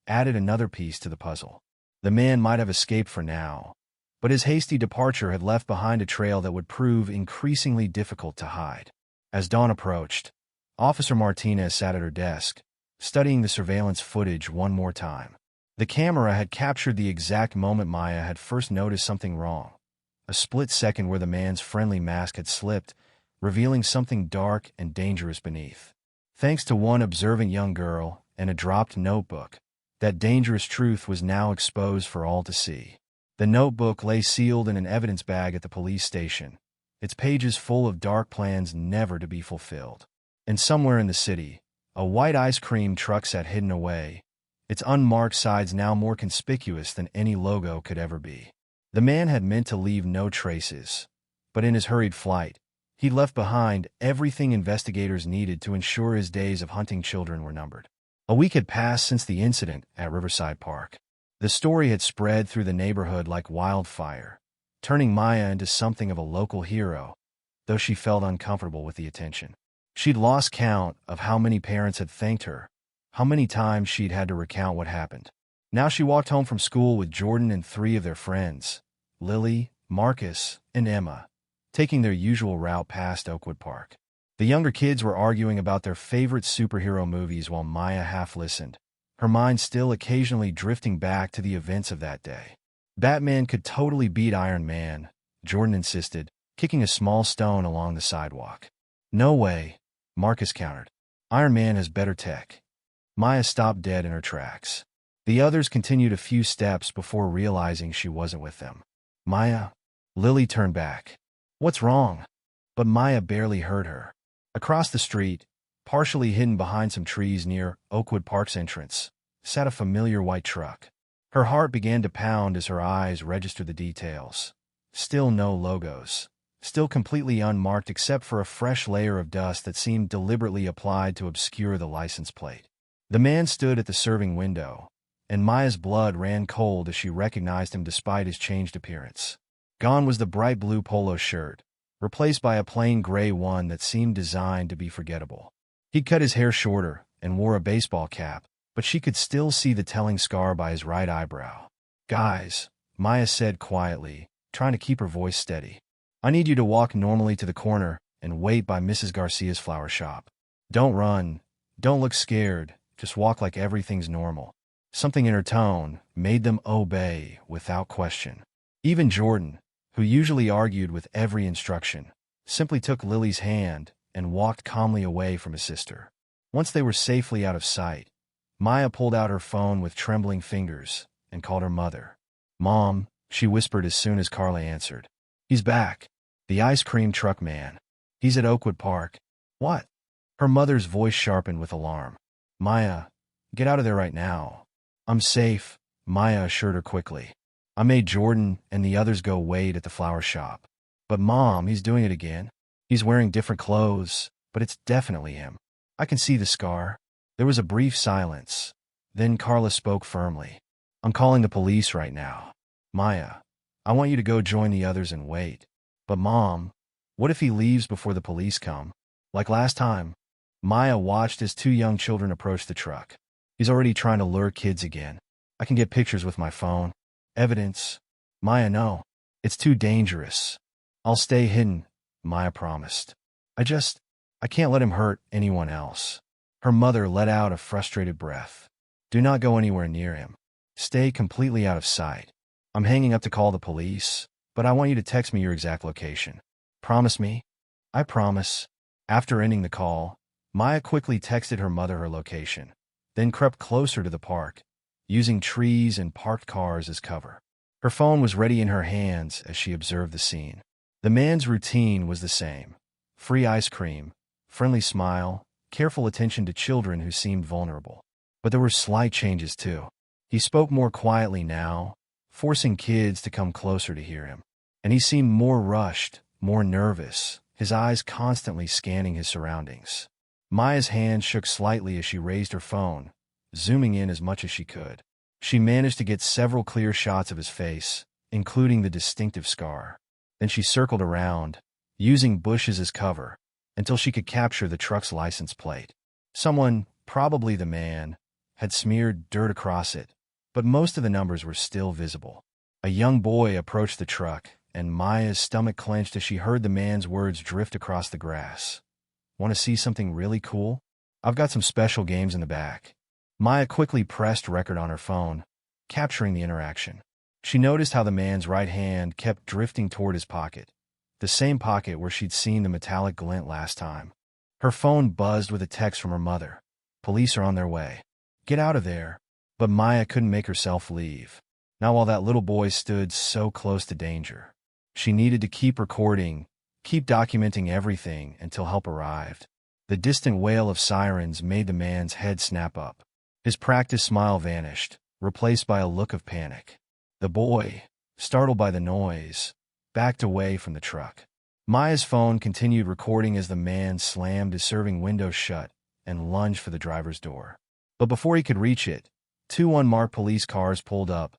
added another piece to the puzzle. The man might have escaped for now, but his hasty departure had left behind a trail that would prove increasingly difficult to hide. As dawn approached, Officer Martinez sat at her desk, studying the surveillance footage one more time. The camera had captured the exact moment Maya had first noticed something wrong, a split second where the man's friendly mask had slipped, revealing something dark and dangerous beneath. Thanks to one observant young girl and a dropped notebook, that dangerous truth was now exposed for all to see. The notebook lay sealed in an evidence bag at the police station, its pages full of dark plans never to be fulfilled. And somewhere in the city, a white ice cream truck sat hidden away, its unmarked sides now more conspicuous than any logo could ever be. The man had meant to leave no traces, but in his hurried flight, he'd left behind everything investigators needed to ensure his days of hunting children were numbered. A week had passed since the incident at Riverside Park. The story had spread through the neighborhood like wildfire, turning Maya into something of a local hero, though she felt uncomfortable with the attention. She'd lost count of how many parents had thanked her, how many times she'd had to recount what happened. Now she walked home from school with Jordan and 3 of their friends, Lily, Marcus, and Emma, taking their usual route past Oakwood Park. The younger kids were arguing about their favorite superhero movies while Maya half listened, her mind still occasionally drifting back to the events of that day. Batman could totally beat Iron Man, Jordan insisted, kicking a small stone along the sidewalk. No way, Marcus countered. Iron Man has better tech. Maya stopped dead in her tracks. The others continued a few steps before realizing she wasn't with them. Maya? Lily turned back. What's wrong? But Maya barely heard her. Across the street, partially hidden behind some trees near Oakwood Park's entrance, sat a familiar white truck. Her heart began to pound as her eyes registered the details. Still no logos. Still completely unmarked except for a fresh layer of dust that seemed deliberately applied to obscure the license plate. The man stood at the serving window, and Maya's blood ran cold as she recognized him despite his changed appearance. Gone was the bright blue polo shirt, replaced by a plain gray one that seemed designed to be forgettable. He'd cut his hair shorter and wore a baseball cap, but she could still see the telling scar by his right eyebrow. Guys, Maya said quietly, trying to keep her voice steady. I need you to walk normally to the corner and wait by Mrs. Garcia's flower shop. Don't run. Don't look scared. Just walk like everything's normal. Something in her tone made them obey without question. Even Jordan, who usually argued with every instruction, simply took Lily's hand and walked calmly away from his sister. Once they were safely out of sight, Maya pulled out her phone with trembling fingers and called her mother. Mom, she whispered as soon as Carla answered. He's back. The ice cream truck man. He's at Oakwood Park. What? Her mother's voice sharpened with alarm. Maya, get out of there right now. I'm safe, Maya assured her quickly. I made Jordan and the others go wait at the flower shop. But Mom, he's doing it again. He's wearing different clothes, but it's definitely him. I can see the scar. There was a brief silence. Then Carla spoke firmly. I'm calling the police right now. Maya, I want you to go join the others and wait. But Mom, what if he leaves before the police come? Like last time? Maya watched as two young children approached the truck. He's already trying to lure kids again. I can get pictures with my phone. Evidence. Maya, no. It's too dangerous. I'll stay hidden, Maya promised. I can't let him hurt anyone else. Her mother let out a frustrated breath. Do not go anywhere near him. Stay completely out of sight. I'm hanging up to call the police, but I want you to text me your exact location. Promise me? I promise. After ending the call, Maya quickly texted her mother her location, then crept closer to the park, using trees and parked cars as cover. Her phone was ready in her hands as she observed the scene. The man's routine was the same. Free ice cream, friendly smile, careful attention to children who seemed vulnerable. But there were slight changes too. He spoke more quietly now, forcing kids to come closer to hear him. And he seemed more rushed, more nervous, his eyes constantly scanning his surroundings. Maya's hand shook slightly as she raised her phone, zooming in as much as she could. She managed to get several clear shots of his face, including the distinctive scar. Then she circled around, using bushes as cover, until she could capture the truck's license plate. Someone, probably the man, had smeared dirt across it, but most of the numbers were still visible. A young boy approached the truck, and Maya's stomach clenched as she heard the man's words drift across the grass. Want to see something really cool? I've got some special games in the back. Maya quickly pressed record on her phone, capturing the interaction. She noticed how the man's right hand kept drifting toward his pocket, the same pocket where she'd seen the metallic glint last time. Her phone buzzed with a text from her mother. Police are on their way. Get out of there. But Maya couldn't make herself leave, not while that little boy stood so close to danger. She needed to keep recording, keep documenting everything until help arrived. The distant wail of sirens made the man's head snap up. His practiced smile vanished, replaced by a look of panic. The boy, startled by the noise, backed away from the truck. Maya's phone continued recording as the man slammed his serving window shut and lunged for the driver's door. But before he could reach it, two unmarked police cars pulled up,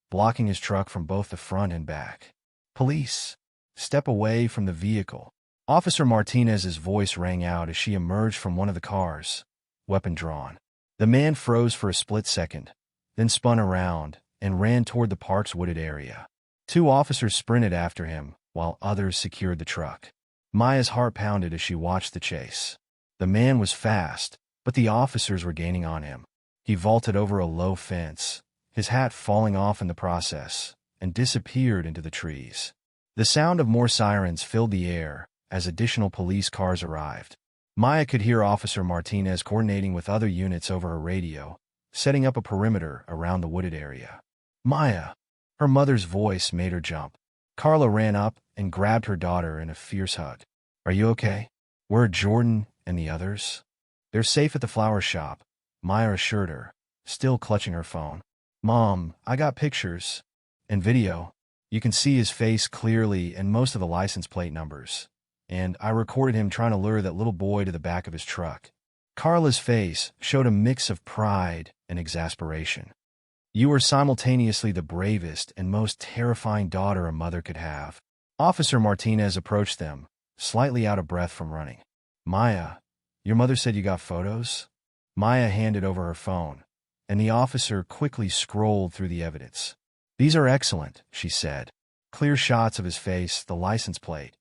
blocking his truck from both the front and back. Police! Step away from the vehicle. Officer Martinez's voice rang out as she emerged from one of the cars, weapon drawn. The man froze for a split second, then spun around and ran toward the park's wooded area. Two officers sprinted after him, while others secured the truck. Maya's heart pounded as she watched the chase. The man was fast, but the officers were gaining on him. He vaulted over a low fence, his hat falling off in the process, and disappeared into the trees. The sound of more sirens filled the air as additional police cars arrived. Maya could hear Officer Martinez coordinating with other units over her radio, setting up a perimeter around the wooded area. Maya! Her mother's voice made her jump. Carla ran up and grabbed her daughter in a fierce hug. Are you okay? Where are Jordan and the others? They're safe at the flower shop, Maya assured her, still clutching her phone. Mom, I got pictures. And video. You can see his face clearly and most of the license plate numbers. And I recorded him trying to lure that little boy to the back of his truck. Carla's face showed a mix of pride and exasperation. You were simultaneously the bravest and most terrifying daughter a mother could have. Officer Martinez approached them, slightly out of breath from running. Maya, your mother said you got photos? Maya handed over her phone, and the officer quickly scrolled through the evidence. These are excellent, she said. Clear shots of his face, the license plate.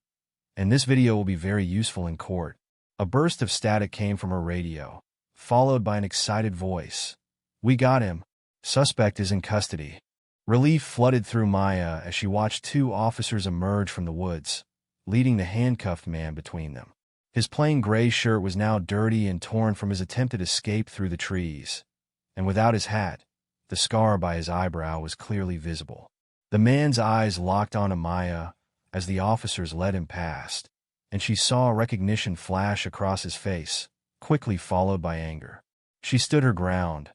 And this video will be very useful in court. A burst of static came from her radio, followed by an excited voice. We got him. Suspect is in custody. Relief flooded through Maya as she watched two officers emerge from the woods, leading the handcuffed man between them. His plain gray shirt was now dirty and torn from his attempted escape through the trees, and without his hat, the scar by his eyebrow was clearly visible. The man's eyes locked onto Maya as the officers led him past, and she saw recognition flash across his face, quickly followed by anger. She stood her ground,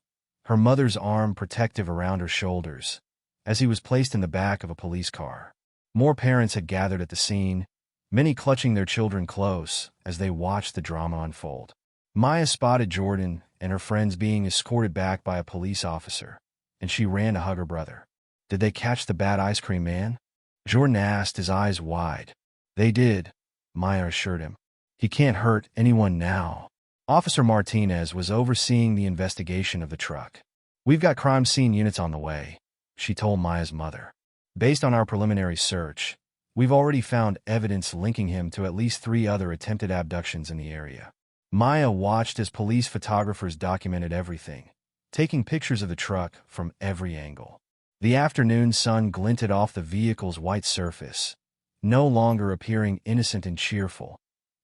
her mother's arm protective around her shoulders, as he was placed in the back of a police car. More parents had gathered at the scene, many clutching their children close as they watched the drama unfold. Maya spotted Jordan and her friends being escorted back by a police officer, and she ran to hug her brother. Did they catch the bad ice cream man? Jordan asked, his eyes wide. They did, Maya assured him. He can't hurt anyone now. Officer Martinez was overseeing the investigation of the truck. We've got crime scene units on the way, she told Maya's mother. Based on our preliminary search, we've already found evidence linking him to at least 3 other attempted abductions in the area. Maya watched as police photographers documented everything, taking pictures of the truck from every angle. The afternoon sun glinted off the vehicle's white surface, no longer appearing innocent and cheerful,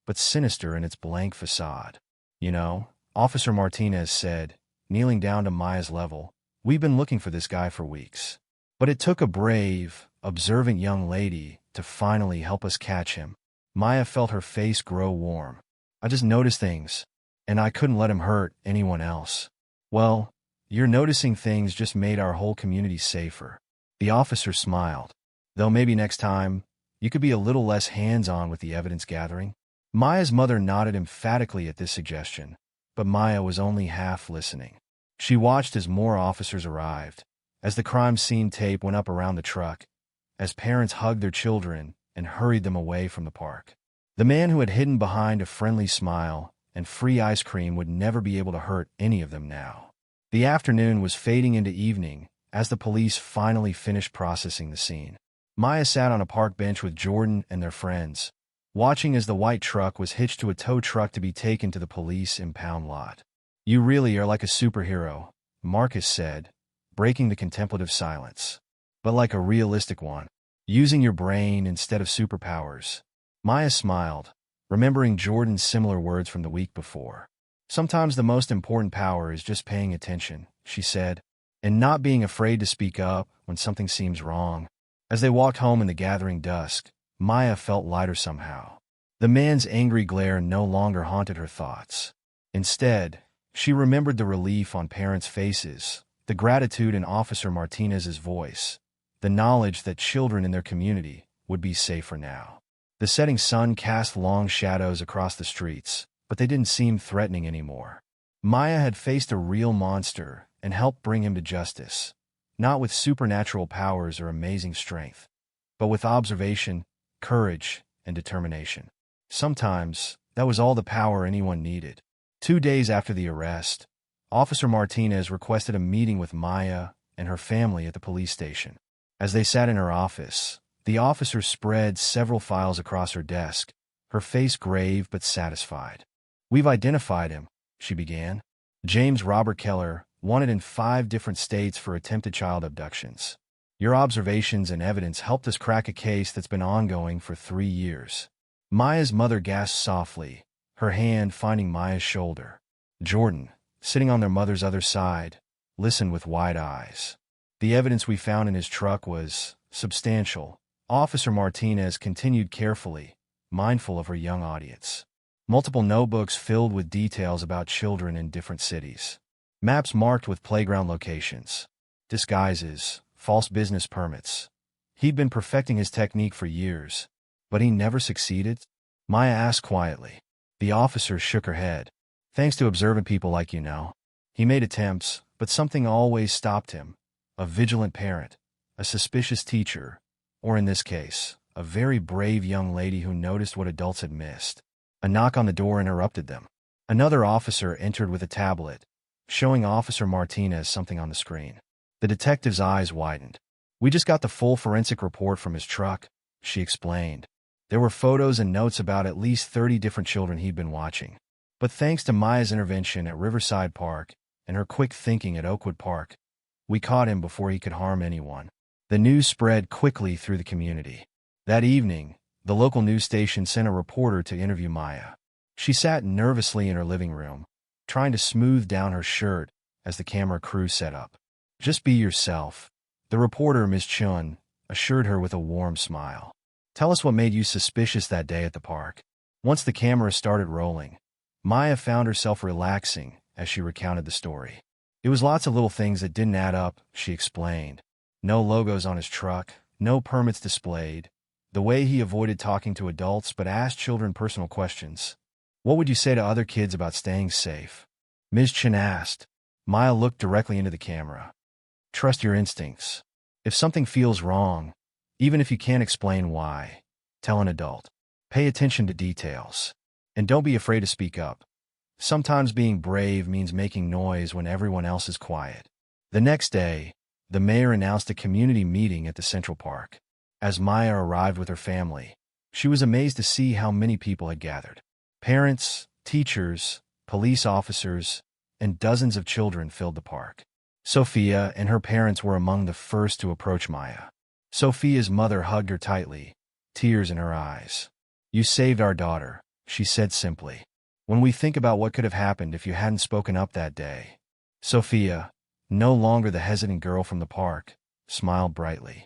but sinister in its blank facade. You know, Officer Martinez said, kneeling down to Maya's level, we've been looking for this guy for weeks. But it took a brave, observant young lady to finally help us catch him. Maya felt her face grow warm. I just noticed things, and I couldn't let him hurt anyone else. Well, your noticing things just made our whole community safer. The officer smiled. Though maybe next time, you could be a little less hands-on with the evidence gathering. Maya's mother nodded emphatically at this suggestion, but Maya was only half listening. She watched as more officers arrived, as the crime scene tape went up around the truck, as parents hugged their children and hurried them away from the park. The man who had hidden behind a friendly smile and free ice cream would never be able to hurt any of them now. The afternoon was fading into evening as the police finally finished processing the scene. Maya sat on a park bench with Jordan and their friends, watching as the white truck was hitched to a tow truck to be taken to the police impound lot. You really are like a superhero, Marcus said, breaking the contemplative silence. But like a realistic one, using your brain instead of superpowers. Maya smiled, remembering Jordan's similar words from the week before. Sometimes the most important power is just paying attention, she said, and not being afraid to speak up when something seems wrong. As they walked home in the gathering dusk, Maya felt lighter somehow. The man's angry glare no longer haunted her thoughts. Instead, she remembered the relief on parents' faces, the gratitude in Officer Martinez's voice, the knowledge that children in their community would be safer now. The setting sun cast long shadows across the streets, but they didn't seem threatening anymore. Maya had faced a real monster and helped bring him to justice, not with supernatural powers or amazing strength, but with observation, courage, and determination. Sometimes, that was all the power anyone needed. 2 days after the arrest, Officer Martinez requested a meeting with Maya and her family at the police station. As they sat in her office, the officer spread several files across her desk, her face grave but satisfied. We've identified him, she began. James Robert Keller, wanted in 5 different states for attempted child abductions. Your observations and evidence helped us crack a case that's been ongoing for 3 years. Maya's mother gasped softly, her hand finding Maya's shoulder. Jordan, sitting on their mother's other side, listened with wide eyes. The evidence we found in his truck was substantial. Officer Martinez continued carefully, mindful of her young audience. Multiple notebooks filled with details about children in different cities. Maps marked with playground locations. Disguises, false business permits. He'd been perfecting his technique for years, but he never succeeded? Maya asked quietly. The officer shook her head. Thanks to observant people like you know. He made attempts, but something always stopped him. A vigilant parent, a suspicious teacher, or in this case, a very brave young lady who noticed what adults had missed. A knock on the door interrupted them. Another officer entered with a tablet, showing Officer Martinez something on the screen. The detective's eyes widened. We just got the full forensic report from his truck, she explained. There were photos and notes about at least 30 different children he'd been watching. But thanks to Maya's intervention at Riverside Park and her quick thinking at Oakwood Park, we caught him before he could harm anyone. The news spread quickly through the community. That evening, the local news station sent a reporter to interview Maya. She sat nervously in her living room, trying to smooth down her shirt as the camera crew set up. Just be yourself, the reporter, Ms. Chun, assured her with a warm smile. Tell us what made you suspicious that day at the park. Once the camera started rolling, Maya found herself relaxing as she recounted the story. It was lots of little things that didn't add up, she explained. No logos on his truck, no permits displayed, the way he avoided talking to adults but asked children personal questions. What would you say to other kids about staying safe? Ms. Chen asked. Maya looked directly into the camera. Trust your instincts. If something feels wrong, even if you can't explain why, tell an adult. Pay attention to details. And don't be afraid to speak up. Sometimes being brave means making noise when everyone else is quiet. The next day, the mayor announced a community meeting at the Central Park. As Maya arrived with her family, she was amazed to see how many people had gathered. Parents, teachers, police officers, and dozens of children filled the park. Sophia and her parents were among the first to approach Maya. Sophia's mother hugged her tightly, tears in her eyes. You saved our daughter, she said simply. When we think about what could have happened if you hadn't spoken up that day. Sophia, no longer the hesitant girl from the park, smiled brightly.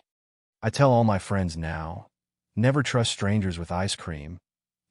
I tell all my friends now, never trust strangers with ice cream,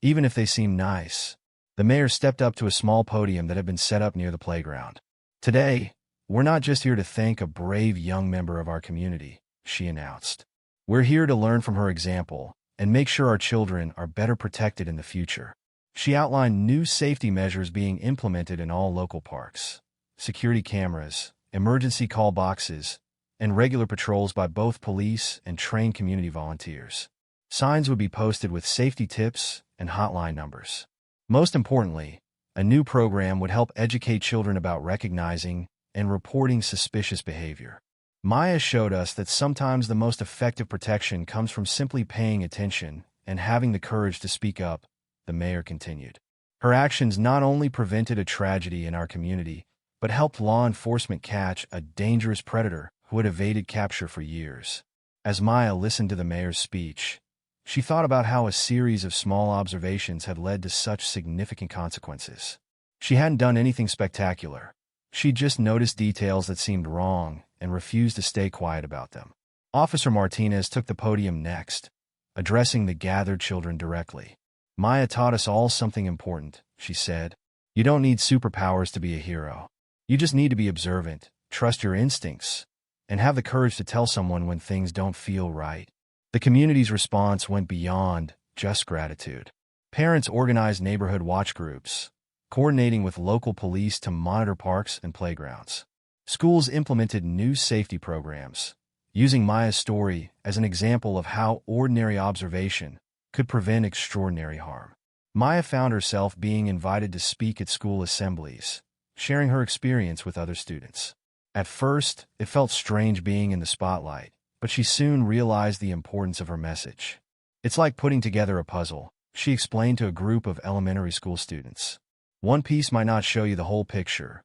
even if they seem nice. The mayor stepped up to a small podium that had been set up near the playground. Today, we're not just here to thank a brave young member of our community, she announced. We're here to learn from her example and make sure our children are better protected in the future. She outlined new safety measures being implemented in all local parks. Security cameras, emergency call boxes, and regular patrols by both police and trained community volunteers. Signs would be posted with safety tips and hotline numbers. Most importantly, a new program would help educate children about recognizing and reporting suspicious behavior. Maya showed us that sometimes the most effective protection comes from simply paying attention and having the courage to speak up, the mayor continued. Her actions not only prevented a tragedy in our community, but helped law enforcement catch a dangerous predator who had evaded capture for years. As Maya listened to the mayor's speech, she thought about how a series of small observations had led to such significant consequences. She hadn't done anything spectacular. She'd just noticed details that seemed wrong and refused to stay quiet about them. Officer Martinez took the podium next, addressing the gathered children directly. Maya taught us all something important, she said. You don't need superpowers to be a hero. You just need to be observant, trust your instincts, and have the courage to tell someone when things don't feel right. The community's response went beyond just gratitude. Parents organized neighborhood watch groups, coordinating with local police to monitor parks and playgrounds. Schools implemented new safety programs, using Maya's story as an example of how ordinary observation could prevent extraordinary harm. Maya found herself being invited to speak at school assemblies, sharing her experience with other students. At first, it felt strange being in the spotlight, but she soon realized the importance of her message. It's like putting together a puzzle, she explained to a group of elementary school students. One piece might not show you the whole picture,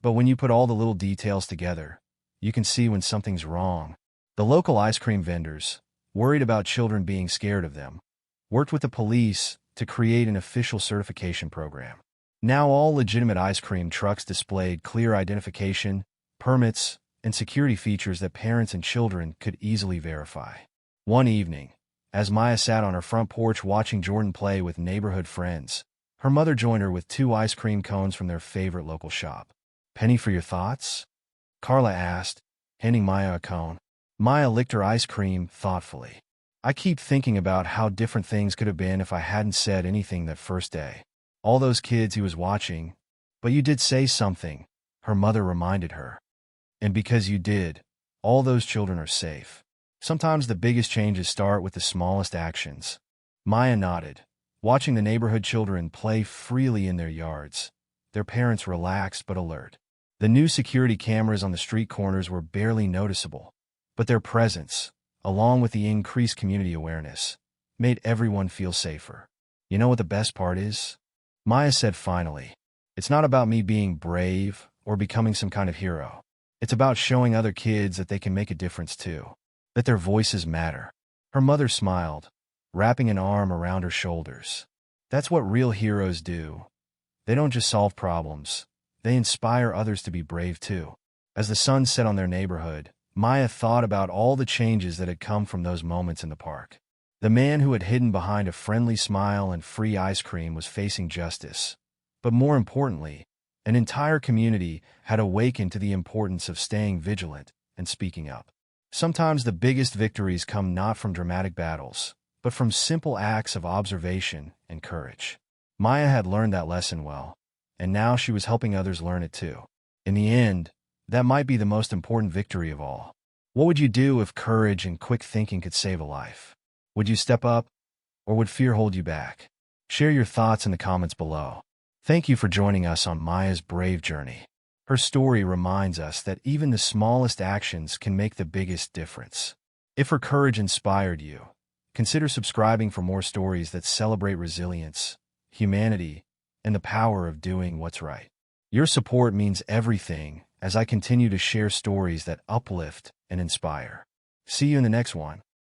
but when you put all the little details together, you can see when something's wrong. The local ice cream vendors, worried about children being scared of them, worked with the police to create an official certification program. Now all legitimate ice cream trucks displayed clear identification, permits, and security features that parents and children could easily verify. One evening, as Maya sat on her front porch watching Jordan play with neighborhood friends, her mother joined her with 2 ice cream cones from their favorite local shop. "Penny for your thoughts?" Carla asked, handing Maya a cone. Maya licked her ice cream thoughtfully. "I keep thinking about how different things could have been if I hadn't said anything that first day. All those kids he was watching. But you did say something," her mother reminded her. "And because you did, all those children are safe." Sometimes the biggest changes start with the smallest actions. Maya nodded, watching the neighborhood children play freely in their yards, their parents relaxed but alert. The new security cameras on the street corners were barely noticeable, but their presence, along with the increased community awareness, made everyone feel safer. "You know what the best part is?" Maya said finally. "It's not about me being brave or becoming some kind of hero. It's about showing other kids that they can make a difference too, that their voices matter." Her mother smiled, wrapping an arm around her shoulders. "That's what real heroes do. They don't just solve problems. They inspire others to be brave too." As the sun set on their neighborhood, Maya thought about all the changes that had come from those moments in the park. The man who had hidden behind a friendly smile and free ice cream was facing justice. But more importantly, an entire community had awakened to the importance of staying vigilant and speaking up. Sometimes the biggest victories come not from dramatic battles, but from simple acts of observation and courage. Maya had learned that lesson well, and now she was helping others learn it too. In the end, that might be the most important victory of all. What would you do if courage and quick thinking could save a life? Would you step up, or would fear hold you back? Share your thoughts in the comments below. Thank you for joining us on Maya's brave journey. Her story reminds us that even the smallest actions can make the biggest difference. If her courage inspired you, consider subscribing for more stories that celebrate resilience, humanity, and the power of doing what's right. Your support means everything as I continue to share stories that uplift and inspire. See you in the next one.